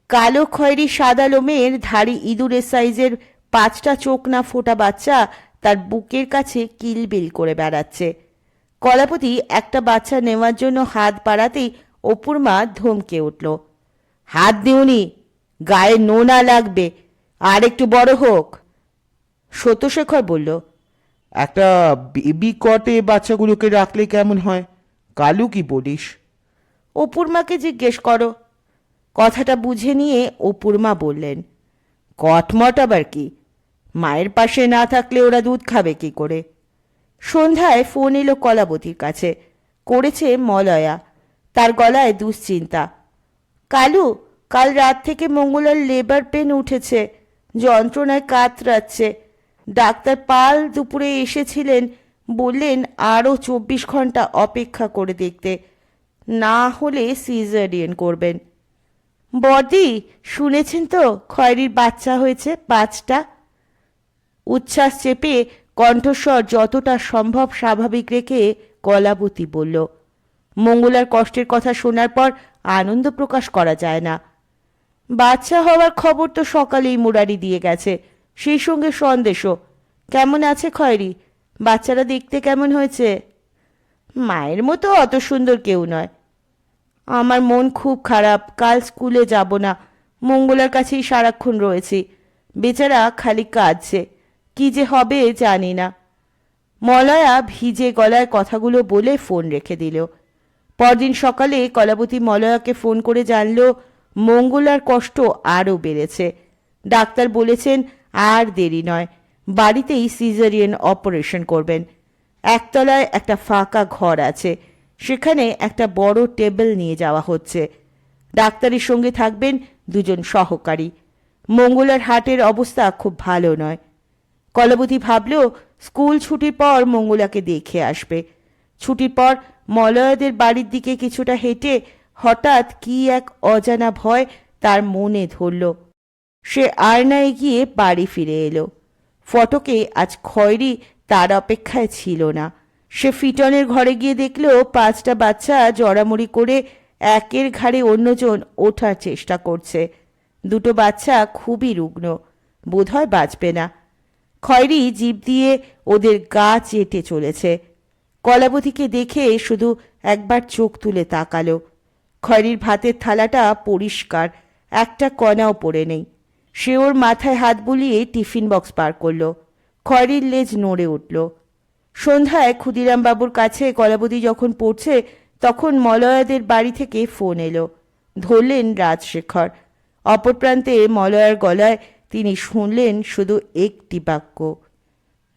[SPEAKER 1] কালো খয়েরি সাদা লোমের ধাড়ি ইঁদুরের সাইজের 5টা চোখ না ফোটা বাচ্চা তার বুকের কাছে কিলবিল করে বেড়াচ্ছে। কলাপতি একটা বাচ্চা নেওয়ার জন্য হাত বাড়াতেই অপুর মা ধমকে উঠল, হাত দিওনি, গায়ে নোনা লাগবে, আর একটু বড় হোক। সত্যশেখর বলল,
[SPEAKER 2] একটা বেবি কটে বাচ্চাগুলোকে রাখলে কেমন হয়? কালু, কি বলিস?
[SPEAKER 1] অপুর মাকে জিজ্ঞেস করো। কথাটা বুঝে নিয়ে অপুর মা বললেন, কটমট আবার কি? মায়ের পাশে না থাকলে ওরা দুধ খাবে কি করে? সন্ধ্যায় ফোন এলো কলাবতীর কাছে। করেছে মলয়া। তার গলায় দুশ্চিন্তা। কালু, কাল রাত থেকে মঙ্গলার লেবার পেন উঠেছে, যন্ত্রণায় কাতরাচ্ছে। ডাক্তার পাল দুপুরে এসেছিলেন, বললেন আরও 24 ঘন্টা অপেক্ষা করে দেখতে, না হলে সিজারিয়ান করবেন। বদি, শুনেছেন তো খয়েরির বাচ্চা হয়েছে 5টা? উচ্ছ্বাস চেপে কণ্ঠস্বর যতটা সম্ভব স্বাভাবিক রেখে কলাবতী বলল, মঙ্গলার কষ্টের কথা শোনার পর আনন্দ প্রকাশ করা যায় না। বাচ্চা হওয়ার খবর তো সকালেই মুরারি দিয়ে গেছে, সেই সঙ্গে সন্দেশও। কেমন আছে খয়েরি? বাচ্চারা দেখতে কেমন হয়েছে? মায়ের মতো অত সুন্দর কেউ নয়। আমার মন খুব খারাপ, কাল স্কুলে যাব না। মঙ্গলার কাছেই সারাক্ষণ রয়েছি। বেচারা খালি কাঁদছে, কি যে হবে জানি না। মলয়া ভিজে গলায় কথাগুলো বলে ফোন রেখে দিল। পরদিন সকালে কলাবতী মলয়াকে ফোন করে জানল মঙ্গলার কষ্ট আরও বেড়েছে। ডাক্তার বলেছেন আর দেরি নয়, বাড়িতেই সিজারিয়ান অপারেশন করবেন। একতলায় একটা ফাঁকা ঘর আছে, সেখানে একটা বড় টেবিল নিয়ে যাওয়া হচ্ছে। ডাক্তারের সঙ্গে থাকবেন 2জন সহকারী। মঙ্গলার হার্টের অবস্থা খুব ভালো নয়। কলাবতী ভাবল স্কুল ছুটির পর মঙ্গলাকে দেখে আসবে। ছুটির পর মলয়াদের বাড়ির দিকে কিছুটা হেঁটে হঠাৎ কি এক অজানা ভয় তার মনে ধরল। সে আয়নায় গিয়ে বাড়ি ফিরে এলো। ফটকে আজ খয়েরি তার অপেক্ষায় ছিল না। সে ফিটনের ঘরে গিয়ে দেখল 5টা বাচ্চা জড়ামড়ি করে একের ঘাড়ে অন্যজন ওঠার চেষ্টা করছে। 2টো বাচ্চা খুবই রুগ্ন, বোধহয় বাঁচবে না। খয়েরি জিভ দিয়ে ওদের গা চেটে চলেছে। কলাবতীকে দেখে শুধু একবার চোখ তুলে তাকালো। খয়েরির ভাতের থালাটা পরিষ্কার, একটা কণাও পড়ে নেই। সে ওর মাথায় হাত বুলিয়ে টিফিন বক্স পার করলো। খয়েরির লেজ নড়ে উঠল। সন্ধ্যায় ক্ষুদিরাম বাবুর কাছে কলাবতী যখন পড়ছে, তখন মলয়াদের বাড়ি থেকে ফোন এলো। ধরলেন রাজশেখর। অপর প্রান্তে মলয়ার গলায় তিনি শুনলেন শুধু একটি বাক্য,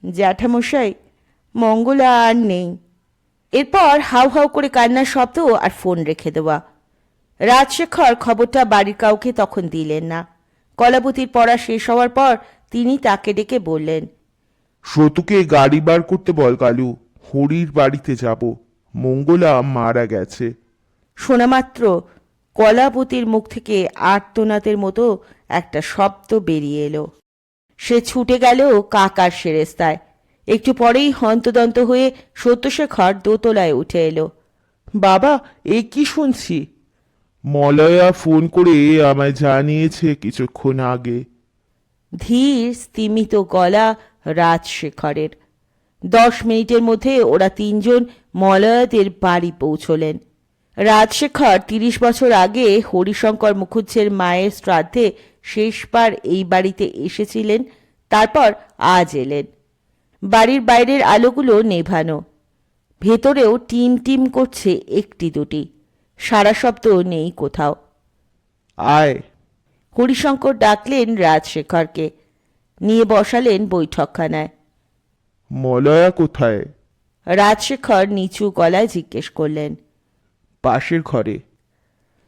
[SPEAKER 1] জ্যাঠামশাই, মঙ্গলা আর নেই। এরপর হাউ হাউ করে কান্নার শব্দ আর ফোন রেখে দেওয়া। রাজশেখর খবরটা বাড়ির কাউকে তখন দিলেন না। কলাবতীর পড়া শেষ হওয়ার পর তিনি তাকে ডেকে বললেন,
[SPEAKER 3] সতুকে গাড়ি বার করতে বল কালু, হরির বাড়িতে যাব, মঙ্গলা মারা গেছে।
[SPEAKER 1] শোনামাত্র কলাবতীর মুখ থেকে আর্তনাদের মতো একটা শব্দ বেরিয়ে এলো। সে ছুটে গেল কাকার সেরেস্তায়। একটু পরেই হন্তদন্ত হয়ে সত্যশেখর দোতলায় উঠে এলো।
[SPEAKER 2] বাবা, এ কি শুনছি?
[SPEAKER 3] মলয়া ফোন করে আমায় জানিয়েছে কিছুক্ষণ আগে।
[SPEAKER 1] ধীর স্তিমিত গলা রাজশেখরের। 10 মিনিটের মধ্যে ওরা 3জন মলয়াদের বাড়ি পৌঁছলেন। রাজশেখর 30 বছর আগে হরিশঙ্কর মুখুজ্জের মায়ের শ্রাদ্ধে শেষবার এই বাড়িতে এসেছিলেন, তারপর আজ এলেন। বাড়ির বাইরের আলোগুলো নেভানো, ভেতরেও টিম টিম করছে একটি দুটি, সারা শব্দ নেই কোথাও।
[SPEAKER 2] আয়।
[SPEAKER 1] হরিশঙ্কর ডাকলেন রাজশেখরকে, নিয়ে বসালেন বৈঠকখানায়।
[SPEAKER 3] মলয়া কোথায়?
[SPEAKER 1] রাজশেখর নিচু গলায় জিজ্ঞেস করলেন।
[SPEAKER 2] পাশের ঘরে।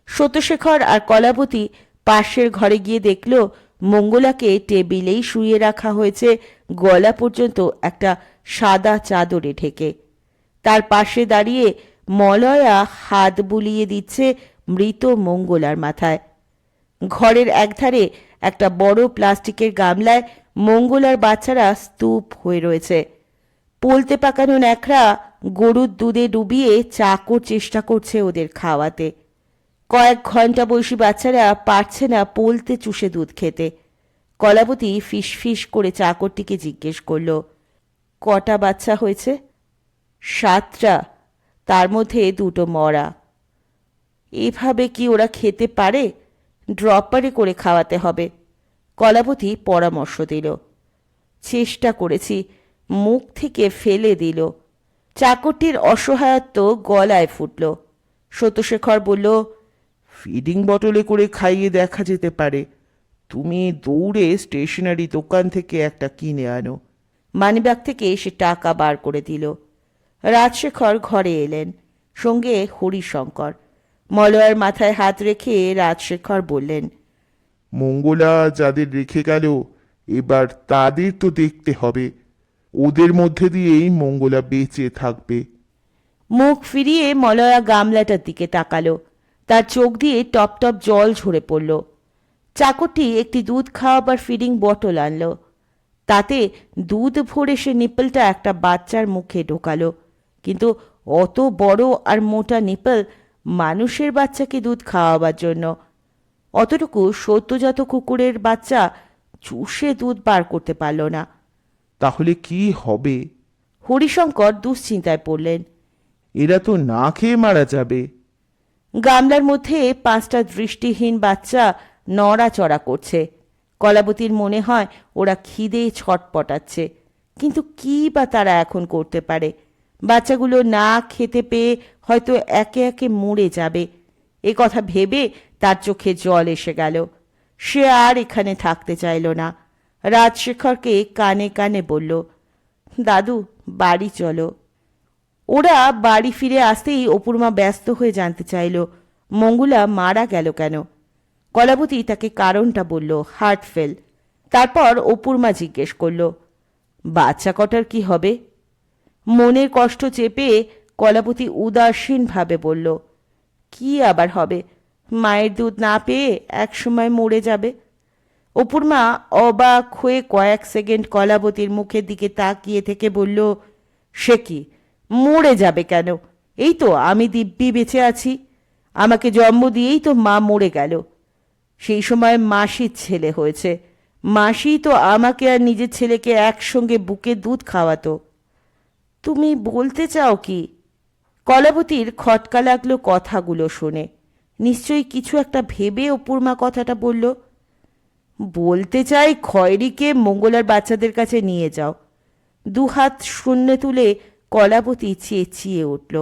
[SPEAKER 1] সত্যশেখর আর কলাবতী পাশের ঘরে গিয়ে দেখল মঙ্গলাকে টেবিলেই শুইয়ে রাখা হয়েছে, গলা পর্যন্ত একটা সাদা চাদরে ঢেকে। তার পাশে দাঁড়িয়ে মলয়া হাত বুলিয়ে দিচ্ছে মৃত মঙ্গলার মাথায়। ঘরের একধারে একটা বড় প্লাস্টিকের গামলায় মঙ্গলার বাচ্চারা স্তূপ হয়ে রয়েছে। পোলতে পাকানো ন্যাকড়া গরুর দুধে ডুবিয়ে চাকর চেষ্টা করছে ওদের খাওয়াতে। কয়েক ঘন্টা বয়সী বাচ্চারা পারছে না পোলতে চুষে দুধ খেতে। কলাবতী ফিস ফিস করে চাকরটিকে জিজ্ঞেস করল, কটা বাচ্চা হয়েছে? 7টা, তার মধ্যে 2টো মরা। এভাবে কি ওরা খেতে পারে? ড্রপারে করে খাওয়াতে হবে। কলাবতী পরামর্শ দিল। চেষ্টা করেছি, মুখ থেকে ফেলে দিল। চাকরটির অসহায়ত্ব গলায় ফুটল। সত্যশেখর বলল,
[SPEAKER 2] ফিডিং বটলে করে খাইয়ে দেখা যেতে পারে। তুমি দৌড়ে স্টেশনারি দোকান থেকে একটা কিনে আনো।
[SPEAKER 1] মানিব্যাগ থেকে সে টাকা বার করে দিল। রাজশেখর ঘরে এলেন, সঙ্গে হরিশঙ্কর। মলয়ার মাথায় হাত রেখে রাজশেখর বললেন,
[SPEAKER 3] মঙ্গলা যাদের রেখে গেল, এবার তাদের তো দেখতে হবে। ওদের মধ্যে দিয়েই মঙ্গলা বেঁচে থাকবে।
[SPEAKER 1] মুখ ফিরিয়ে মলয়া গামলাটার দিকে তাকালো। তার চোখ দিয়ে টপ টপ জল ঝরে পড়ল। চাকরটি একটি দুধ খাওয়াবার ফিডিং বটল আনলো। তাতে দুধ ভরে সে নিপলটা একটা বাচ্চার মুখে ঢোকালো। কিন্তু অত বড় আর মোটা নিপল মানুষের বাচ্চাকে দুধ খাওয়াবার জন্য। অতটুকু সদ্যজাত কুকুরের বাচ্চা চুষে দুধ বার করতে পারল না।
[SPEAKER 2] তাহলে কি হবে?
[SPEAKER 1] হরিশঙ্কর দুশ্চিন্তায় পড়লেন।
[SPEAKER 2] এরা তো না খেয়ে মারা যাবে।
[SPEAKER 1] গামলার মধ্যে 5টা দৃষ্টিহীন বাচ্চা নড়াচড়া করছে। কলাবতীর মনে হয় ওরা খিদে ছটপটাচ্ছে। কিন্তু কি বা তারা এখন করতে পারে? বাচ্চাগুলো না খেতে পেয়ে হয়তো একে একে মরে যাবে। এ কথা ভেবে তার চোখে জল এসে গেল। সে আর এখানে থাকতে চাইল না। রাজশেখরকে কানে কানে বলল, দাদু, বাড়ি চলো। ওরা বাড়ি ফিরে আসতেই অপূর্মা ব্যস্ত হয়ে জানতে চাইল, মঙ্গলা মারা গেল কেন? কলাবতী তাকে কারণটা বলল, হার্ট ফেল। তারপর অপূর্মা জিজ্ঞেস করল, বাচ্চা কটার কি হবে? মনের কষ্ট চেপে কলাবতী উদাসীনভাবে বলল, কি আবার হবে? মায়ের দুধ না পেয়ে একসময় মরে যাবে। অপূর্মা অবাক হয়ে কয়েক সেকেন্ড কলাবতীর মুখের দিকে তাকিয়ে থেকে বলল, সে কি, মরে যাবে কেন? এই তো আমি দিব্যি বেঁচে আছি। আমাকে জন্ম দিয়েই তো মা মরে গেল। সেই সময় মাসির ছেলে হয়েছে। মাসি তো আমাকে আর নিজের ছেলেকে একসঙ্গে বুকে দুধ খাওয়াতো। তুমি বলতে চাও কি? কলাবতীর খটকা লাগলো কথাগুলো শুনে। নিশ্চয়ই কিছু একটা ভেবে অপূর্মা কথাটা বলল। বলতে চাই, খয়েরিকে মঙ্গলার বাচ্চাদের কাছে নিয়ে যাও। 2 হাত শূন্যে তুলে কলাবতী চেঁচিয়ে উঠল,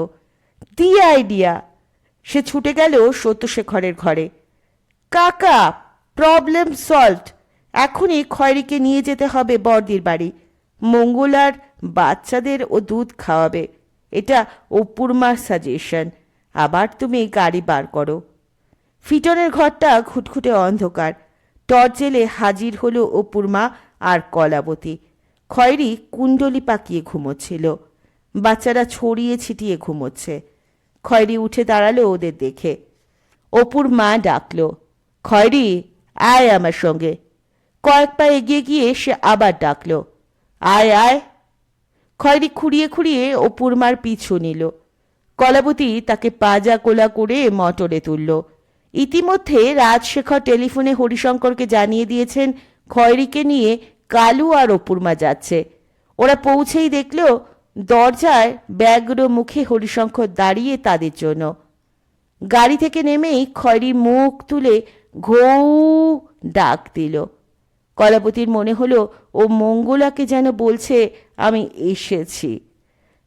[SPEAKER 1] দি আইডিয়া! সে ছুটে গেল সত্যশেখরের ঘরে। কাকা, প্রবলেম সলভড। এখনই খয়েরিকে নিয়ে যেতে হবে বড়দির বাড়ি। মঙ্গলার বাচ্চাদের ও দুধ খাওয়াবে। এটা অপূর্মার সাজেশন। আবার তুমি গাড়ি বার করো। ফিটনের ঘরটা ঘুটঘুটে অন্ধকার। টর্চ জেলে হাজির হলো অপূর্মা আর কলাবতী। খয়েরি কুণ্ডলি পাকিয়ে ঘুমোচ্ছিল। বাচ্চারা ছড়িয়ে ছিটিয়ে ঘুমোচ্ছে। খয়েরি উঠে দাঁড়ালো ওদের দেখে। অপূর্মা ডাকল, খয়েরি, আয় আমার সঙ্গে। কয়েক পা এগিয়ে গিয়ে সে আবার ডাকল, আয় আয়। খয়েরি খুঁড়িয়ে খুঁড়িয়ে অপূর্মার পিছু নিল। কলাবতী তাকে পাজা কোলা করে মোটরে তুলল। ইতিমধ্যে রাজশেখর টেলিফোনে হরিশঙ্করকে জানিয়ে দিয়েছেন খয়েরিকে নিয়ে কালু আর অপূর্মা যাচ্ছে। ওরা পৌঁছেই দেখল দরজায় ব্যগ্র মুখে হরিশঙ্কর দাঁড়িয়ে তাদের জন্য। গাড়ি থেকে নেমেই খয়েরি মুখ তুলে ঘৌ ডাক দিল। কলাবতীর মনে হলো ও মঙ্গলাকে যেন বলছে, আমি এসেছি।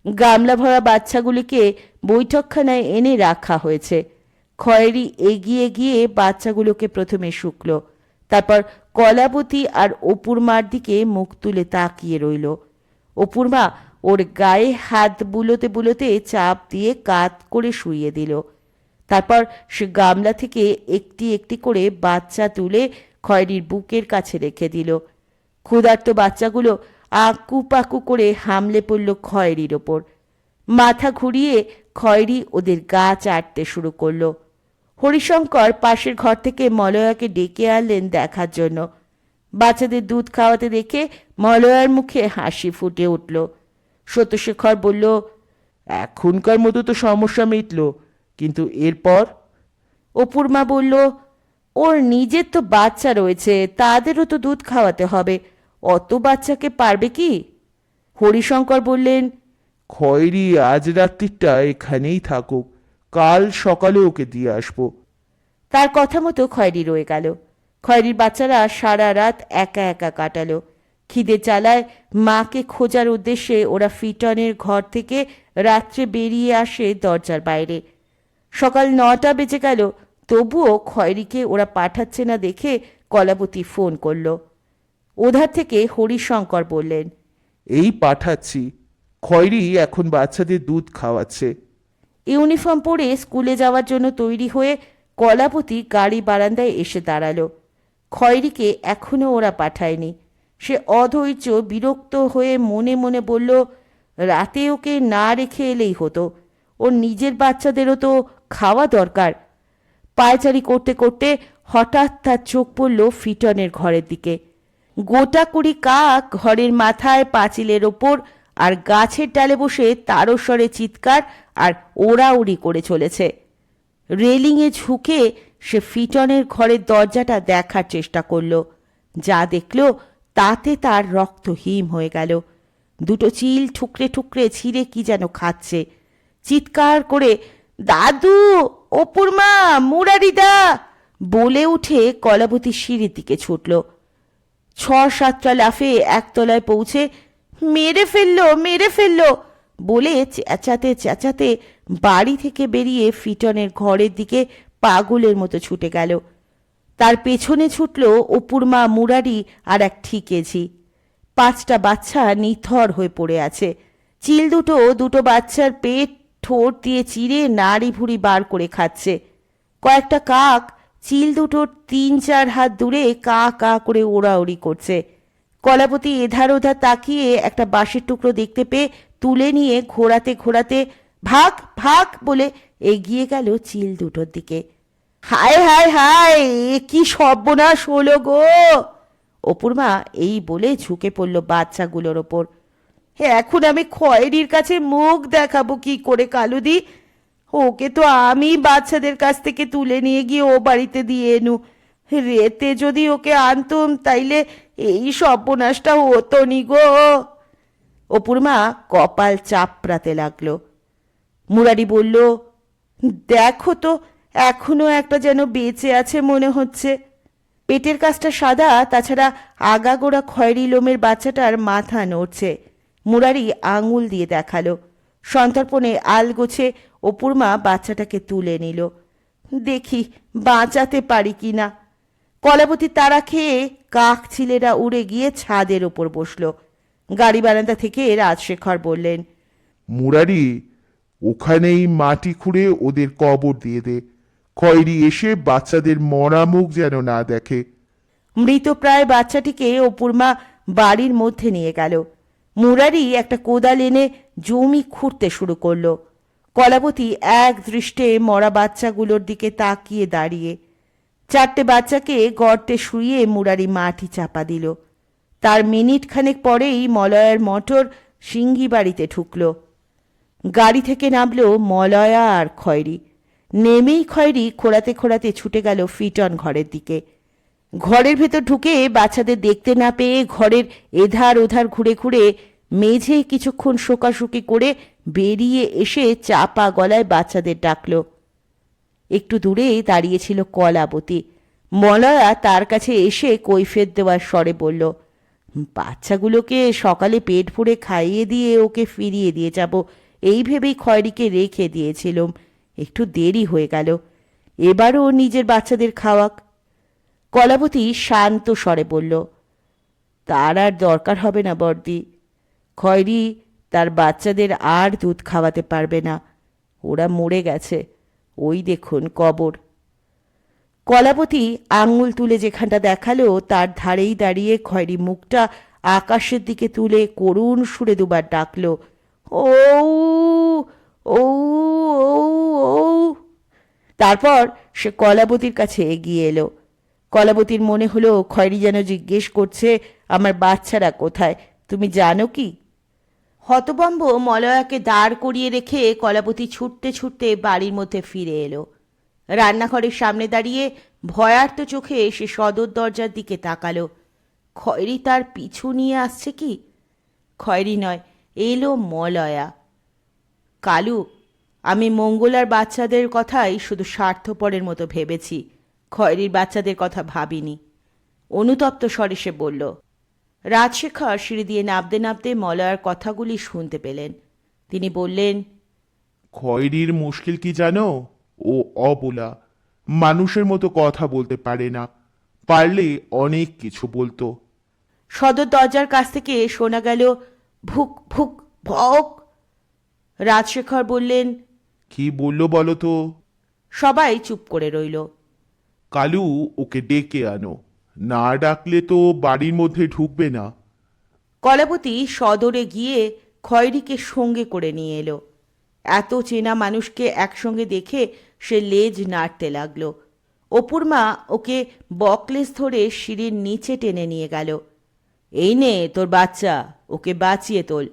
[SPEAKER 1] গামলা ভরা বাচ্চাগুলিকে বৈঠকখানায় এনে রাখা হয়েছে। খয়েরি এগিয়ে গিয়ে বাচ্চাগুলোকে প্রথমে শুকল। তারপর কলাবতী আর অপূর্মার দিকে মুখ তুলে তাকিয়ে রইল। অপূর্মা ওর গায়ে হাত বুলোতে বুলোতে চাপ দিয়ে কাত করে শুইয়ে দিল। তারপর সে গামলা থেকে একটি একটি করে বাচ্চা তুলে খয়েরির বুকের কাছে রেখে দিল। ক্ষুধার্ত বাচ্চাগুলো আঁকু পাকু করে হামলে পড়ল খয়েরির ওপর। মাথা ঘুরিয়ে খয়েরি ওদের গা চাটতে শুরু করলো। হরিশঙ্কর পাশের ঘর থেকে মলয়াকে ডেকে আনলেন দেখার জন্য। বাচ্চাদের দুধ খাওয়াতে দেখে মলয়ার মুখে হাসি ফুটে উঠল। সত্যশেখর বলল,
[SPEAKER 2] এখনকার মতো তো সমস্যা মিটল, কিন্তু এরপর?
[SPEAKER 1] অপুর মা বলল, ওর নিজের তো বাচ্চা রয়েছে, তাদেরও তো দুধ খাওয়াতে হবে, অত বাচ্চাকে পারবে কি? হরিশঙ্কর বললেন,
[SPEAKER 2] খয়েরি আজ রাত্রিটা এখানেই থাকুক, কাল সকালে ওকে দিয়ে আসবো।
[SPEAKER 1] তার কথা মতো খয়েরি রয়ে গেল। খয়েরির বাচ্চারা সারা রাত একা একা কাটালো। খিদে জ্বালায় মাকে খোঁজার উদ্দেশ্যে ওরা ফিটনের ঘর থেকে রাত্রে বেরিয়ে আসে দরজার বাইরে। সকাল 9টা বেজে গেল, তবুও খয়েরিকে ওরা পাঠাচ্ছে না দেখে কলাবতী ফোন করল। ওধার থেকে হরিশঙ্কর বললেন,
[SPEAKER 2] এই পাঠাচ্ছি। খয়েরি এখন বাচ্চাদের দুধ খাওয়াচ্ছে।
[SPEAKER 1] ইউনিফর্ম পরে স্কুলে যাওয়ার জন্য তৈরি হয়ে কলাবতী গাড়ি বারান্দায় এসে দাঁড়ালো। খয়েরিকে এখনো ওরা পাঠায়নি। সে অধৈর্য বিরক্ত হয়ে মনে মনে বলল, রাতে ওকে না রেখে এলেই হতো, ওর নিজের বাচ্চাদেরও তো খাওয়া দরকার। পায়চারি করতে করতে হঠাৎ তার চোখ পড়ল ফিটনের ঘরের দিকে। গোটা কুড়ি কাক ঘরের মাথায় পাঁচিলের ওপর আর গাছের ডালে বসে তারস্বরে চিৎকার আর ওড়াউড়ি করে চলেছে। রেলিংয়ে ঝুঁকে সে ফিটনের ঘরের দরজাটা দেখার চেষ্টা করল। যা দেখল তাতে তার রক্ত হিম হয়ে গেল। দুটো চিল ঠুকরে ঠুকরে ছিঁড়ে কি যেন খাচ্ছে। চিৎকার করে, দাদু, অপুর মা, মুরারিদা বলে উঠে কলাবতী সিঁড়ির দিকে ছুটল। 6-7টা লাফে একতলায় পৌঁছে মেরে ফেললো, মেরে ফেললো বলে চেঁচাতে চেঁচাতে বাড়ি থেকে বেরিয়ে ফিটনের ঘরের দিকে পাগলের মতো ছুটে গেল। তার পেছনে ছুটল অপুর মা, মুরারি আর এক ঠিকেঝি। 5টা বাচ্চা নিথর হয়ে পড়ে আছে। চিল দুটো বাচ্চার পেট ঠোঁট দিয়ে চিরে নাড়ি ভুড়ি বার করে খাচ্ছে। কয়েকটা কাক চিল দুটোর 3-4 হাত দূরে কা কা করে ওড়াউড়ি করছে। কলাবতী এধার ওধার তাকিয়ে একটা বাঁশের টুকরো দেখতে পেয়ে তুলে নিয়ে ঘোরাতে ঘোরাতে ভাগ ভাগ বলে এগিয়ে গেল চিল দুটোর দিকে। হায় হায় হায়, এ কি সর্বনাশ হলো গো! অপুর মা এই বলে ঝুঁকে পড়ল বাচ্চাগুলোর ওপর। এখন আমি খয়েরির কাছে মুখ দেখাবো কি করে কালুদি? ওকে তো আমি বাচ্চাদের কাছ থেকে তুলে নিয়ে গিয়ে ও বাড়িতে দিয়ে এনু। রেতে যদি ওকে আনতুম তাইলে এই সর্বনাশটা হতো নি গো। অপুর মা কপাল চাপড়াতে লাগলো। মুরারি বলল, দেখো তো, এখনো একটা যেন বেঁচে আছে মনে হচ্ছে। পেটের কাছটা সাদা, তাছাড়া আগাগোড়া খয়েরি লোমের বাচ্চাটার মাথা নড়ছে। মুরারি আঙুল দিয়ে দেখালো। সন্তর্পণে আলগোছে অপুর মা বাচ্চাটাকে তুলে নিল। দেখি বাঁচাতে পারি কি না। কলাবতী তারা খেয়ে কাক ছিলেরা উড়ে গিয়ে ছাদের ওপর বসল। গাড়ি বারান্দা থেকে রাজশেখর বললেন,
[SPEAKER 3] মুরারি, ওখানেই মাটি খুঁড়ে ওদের কবর দিয়ে দে। খয়েরি এসে বাচ্চাদের মরা মুখ যেন না দেখে।
[SPEAKER 1] মৃতপ্রায় বাচ্চাটিকে অপুর মা বাড়ির মধ্যে নিয়ে গেল। মুরারি একটা কোদাল এনে জমি খুঁড়তে শুরু করলো। কলাবতী এক দৃষ্টে মরা বাচ্চাগুলোর দিকে তাকিয়ে দাঁড়িয়ে। 4টে বাচ্চাকে গর্তে শুইয়ে মুরারি মাটি চাপা দিল। তার মিনিট খানেক পরেই মলয়ার মোটর সিঙ্গি বাড়িতে ঢুকল। গাড়ি থেকে নামলো মলয়া আর খয়েরি। নেমেই খয়েরি খোঁড়াতে খোঁড়াতে ছুটে গেল ফিটন ঘরের দিকে। ঘরের ভেতর ঢুকে বাচ্চাদের দেখতে না পেয়ে ঘরের এধার ওধার ঘুরে ঘুরে মেঝে কিছুক্ষণ শোকাশুকি করে বেরিয়ে এসে চাপা গলায় বাচ্চাদের ডাকল। একটু দূরে দাঁড়িয়েছিল কলাবতী। মলয়া তার কাছে এসে কৈফিয়ত দেওয়ার স্বরে বলল, বাচ্চাগুলোকে সকালে পেট ভরে খাইয়ে দিয়ে ওকে ফিরিয়ে দিয়ে যাব, এই ভেবেই খয়েরিকে রেখে দিয়েছিলাম। একটু দেরি হয়ে গেল, এবারও নিজের বাচ্চাদের খাওয়াক। কলাবতী শান্ত স্বরে বলল, তার আর দরকার হবে না বর্দি। খয়েরি তার বাচ্চাদের আর দুধ খাওয়াতে পারবে না, ওরা মরে গেছে, ওই দেখুন কবর। কলাবতী আঙুল তুলে যেখানটা দেখালো তার ধারেই দাঁড়িয়ে খয়েরি মুখটা আকাশের দিকে তুলে করুণ সুরে দুবার ডাকল, ও ও ও। তারপর সে কলাবতীর কাছে এগিয়ে এলো। কলাবতীর মনে হলো খয়েরি যেন জিজ্ঞেস করছে, আমার বাচ্চারা কোথায়, তুমি জানো কি? হতবম্ব মলয়াকে দাঁড় করিয়ে রেখে কলাবতী ছুটতে ছুটতে বাড়ির মধ্যে ফিরে এলো। রান্নাঘরের সামনে দাঁড়িয়ে ভয়ার্ত চোখে সে সদর দরজার দিকে তাকালো। খয়েরি তার পিছু নিয়ে আসছে কি? খয়েরি নয়, এলো মলয়া। কালু, আমি মঙ্গলার বাচ্চাদের কথাই শুধু স্বার্থপরের মতো ভেবেছি, খয়েরির বাচ্চাদের কথা ভাবিনি, অনুতপ্ত স্বরে সে বলল। রাজশেখর সিঁড়ি দিয়ে নামতে নামতে মলয়ার কথাগুলি শুনতে পেলেন। তিনি বললেন,
[SPEAKER 3] খয়েরির মুশকিল কি জানো? ও অবলা, মানুষের মতো কথা বলতে পারে না, পারলে অনেক কিছু বলতো।
[SPEAKER 1] সদর দরজার কাছ থেকে শোনা গেল ভুক ভুক ভক। রাজশেখর বললেন,
[SPEAKER 3] কি বললো বলো তো?
[SPEAKER 1] সবাই চুপ করে রইল।
[SPEAKER 3] কালু, ওকে ডেকে আনো, না ডাকলে তো বাড়ির মধ্যে ঢুকবে না।
[SPEAKER 1] কলাবতী সদরে গিয়ে খয়েরিকে সঙ্গে করে নিয়ে এলো। এত চেনা মানুষকে একসঙ্গে দেখে সে লেজ নাড়তে লাগল। অপুর মা ওকে বকলেস ধরে সিঁড়ির নিচে টেনে নিয়ে গেল। এই নে তোর বাচ্চা, ওকে বাঁচিয়ে তোল।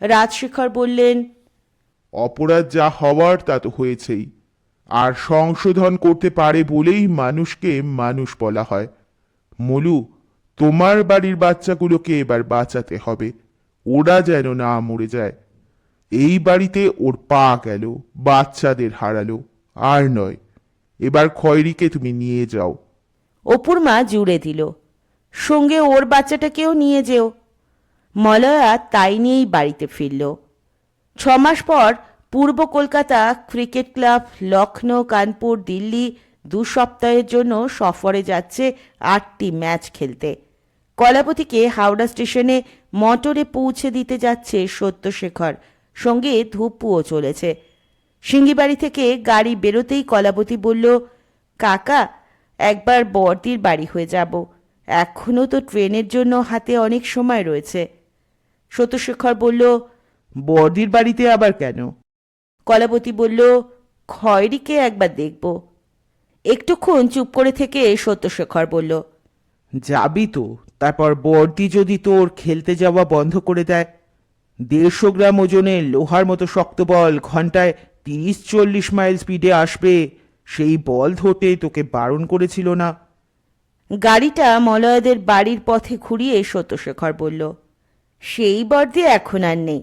[SPEAKER 1] রাজশেখর বললেন,
[SPEAKER 3] অপরাধ যা হওয়ার তা তো হয়েছেই, আর সংশোধন করতে পারে বলেই মানুষকে মানুষ বলা হয়। মলু, তোমার বাড়ির বাচ্চাগুলোকে এবার বাঁচাতে হবে, ওরা যেন না মরে যায়। এই বাড়িতে ওর পা গেল, বাচ্চাদের হারালো, আর নয়। এবার খয়েরিকে তুমি নিয়ে যাও।
[SPEAKER 1] অপুর মা জুড়ে দিল, সঙ্গে ওর বাচ্চাটাকেও নিয়ে যেও। মলয়া তাই নিয়েই বাড়িতে ফিরল। 6 মাস পর পূর্ব কলকাতা ক্রিকেট ক্লাব লখনৌ, কানপুর, দিল্লি 2 সপ্তাহের জন্য সফরে যাচ্ছে 8টি ম্যাচ খেলতে। কলাবতীকে হাওড়া স্টেশনে মোটরে পৌঁছে দিতে যাচ্ছে সত্যশেখর, সঙ্গে ধুপুও চলেছে। সিঙ্গিবাড়ি থেকে গাড়ি বেরোতেই কলাবতী বলল, কাকা, একবার বর্দির বাড়ি হয়ে যাব, এখনও তো ট্রেনের জন্য হাতে অনেক সময় রয়েছে। সত্যশেখর বলল,
[SPEAKER 2] বর্দির বাড়িতে আবার কেন?
[SPEAKER 1] কলাবতী বলল, খয়েরিকে একবার দেখব। একটুক্ষণ চুপ করে থেকে সত্যশেখর বলল,
[SPEAKER 2] যাবি তো, তারপর বর্দি যদি তোর খেলতে যাওয়া বন্ধ করে দেয়? 150 গ্রাম ওজনের লোহার মতো শক্ত বল ঘন্টায় 30-40 মাইল স্পিডে আসবে, সেই বল ধরতে তোকে বারণ করেছিল না?
[SPEAKER 1] গাড়িটা মলয়দের বাড়ির পথে ঘুরিয়ে সত্যশেখর বলল, সেই বর্দি এখন আর নেই,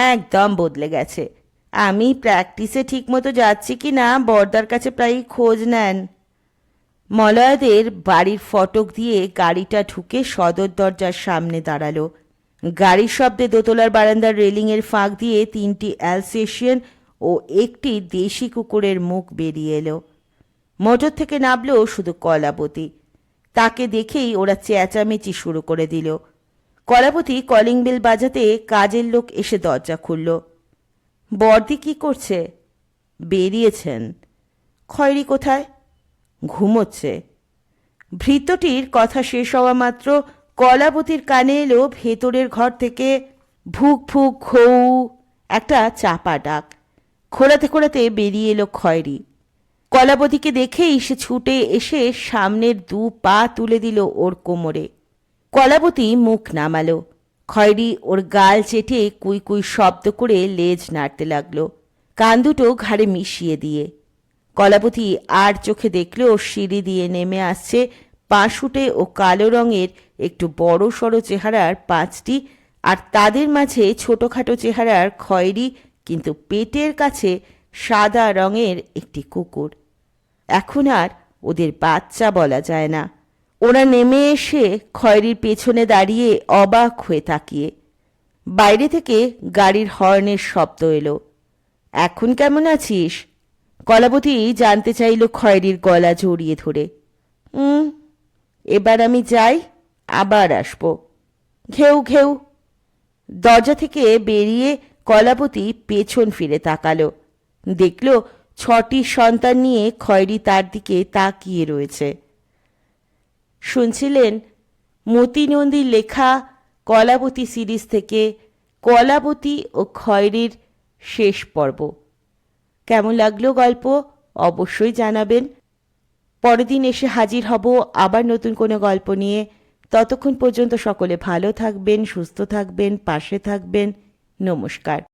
[SPEAKER 1] একদম বদলে গেছে। আমি প্র্যাকটিসে ঠিকমতো যাচ্ছি কি না বর্দার কাছে প্রায়ই খোঁজ নেন। মলয়দের বাড়ির ফটক দিয়ে গাড়িটা ঢুকে সদর দরজার সামনে দাঁড়ালো। গাড়ির শব্দে দোতলার বারান্দার রেলিংয়ের ফাঁক দিয়ে 3টি অ্যালসেশিয়ান ও একটি দেশি কুকুরের মুখ বেরিয়ে এলো। মোটর থেকে নামলো শুধু কলাবতী। তাকে দেখেই ওরা চেঁচামেচি শুরু করে দিল। কলাবতী কলিং বেল বাজাতে কাজের লোক এসে দরজা খুলল। বর্দি কি করছে? বেরিয়েছেন। খয়েরি কোথায়? ঘুমোচ্ছে। ভৃত্যটির কথা শেষ হওয়া মাত্র কলাবতীর কানে এলো ভেতরের ঘর থেকে ভুক ভুক ঘৌ একটা চাপা ডাক। খোলাতে খোলাতে বেরিয়ে এলো খয়েরি। কলাবতীকে দেখেই সে ছুটে এসে সামনের 2 পা তুলে দিল ওর কোমরে। কলাবতী মুখ নামালো। খয়েরি ওর গাল চেটে কুই কুই শব্দ করে লেজ নাড়তে লাগলো, কান দুটো ঘাড়ে মিশিয়ে দিয়ে। কলাবতী আর চোখে দেখল সিঁড়ি দিয়ে নেমে আসছে পাশুটে ও কালো রঙের একটু বড় সড়ো চেহারার 5টি, আর তাদের মাঝে ছোটখাটো চেহারার খয়েরি কিন্তু পেটের কাছে সাদা রঙের একটি কুকুর। এখন আর ওদের বাচ্চা বলা যায় না। ওরা নেমে এসে খয়েরির পেছনে দাঁড়িয়ে অবাক হয়ে তাকিয়ে। বাইরে থেকে গাড়ির হর্নের শব্দ এলো। এখন কেমন আছিস? কলাবতী জানতে চাইল খয়েরির গলা জড়িয়ে ধরে। এবার আমি যাই, আবার আসব। ঘেউ ঘেউ। দরজা থেকে বেরিয়ে কলাবতী পেছন ফিরে তাকালো। দেখল 6টি সন্তান নিয়ে খয়েরি তার দিকে তাকিয়ে রয়েছে। শুনছিলেন মতি নন্দীর লেখা কলাবতী সিরিজ থেকে কলাবতী ও খয়েরির শেষ পর্ব। কেমন লাগলো গল্প অবশ্যই জানাবেন। পরের দিন এসে হাজির হব আবার নতুন কোনো গল্প নিয়ে। ততক্ষণ পর্যন্ত সকলে ভালো থাকবেন, সুস্থ থাকবেন, পাশে থাকবেন। নমস্কার।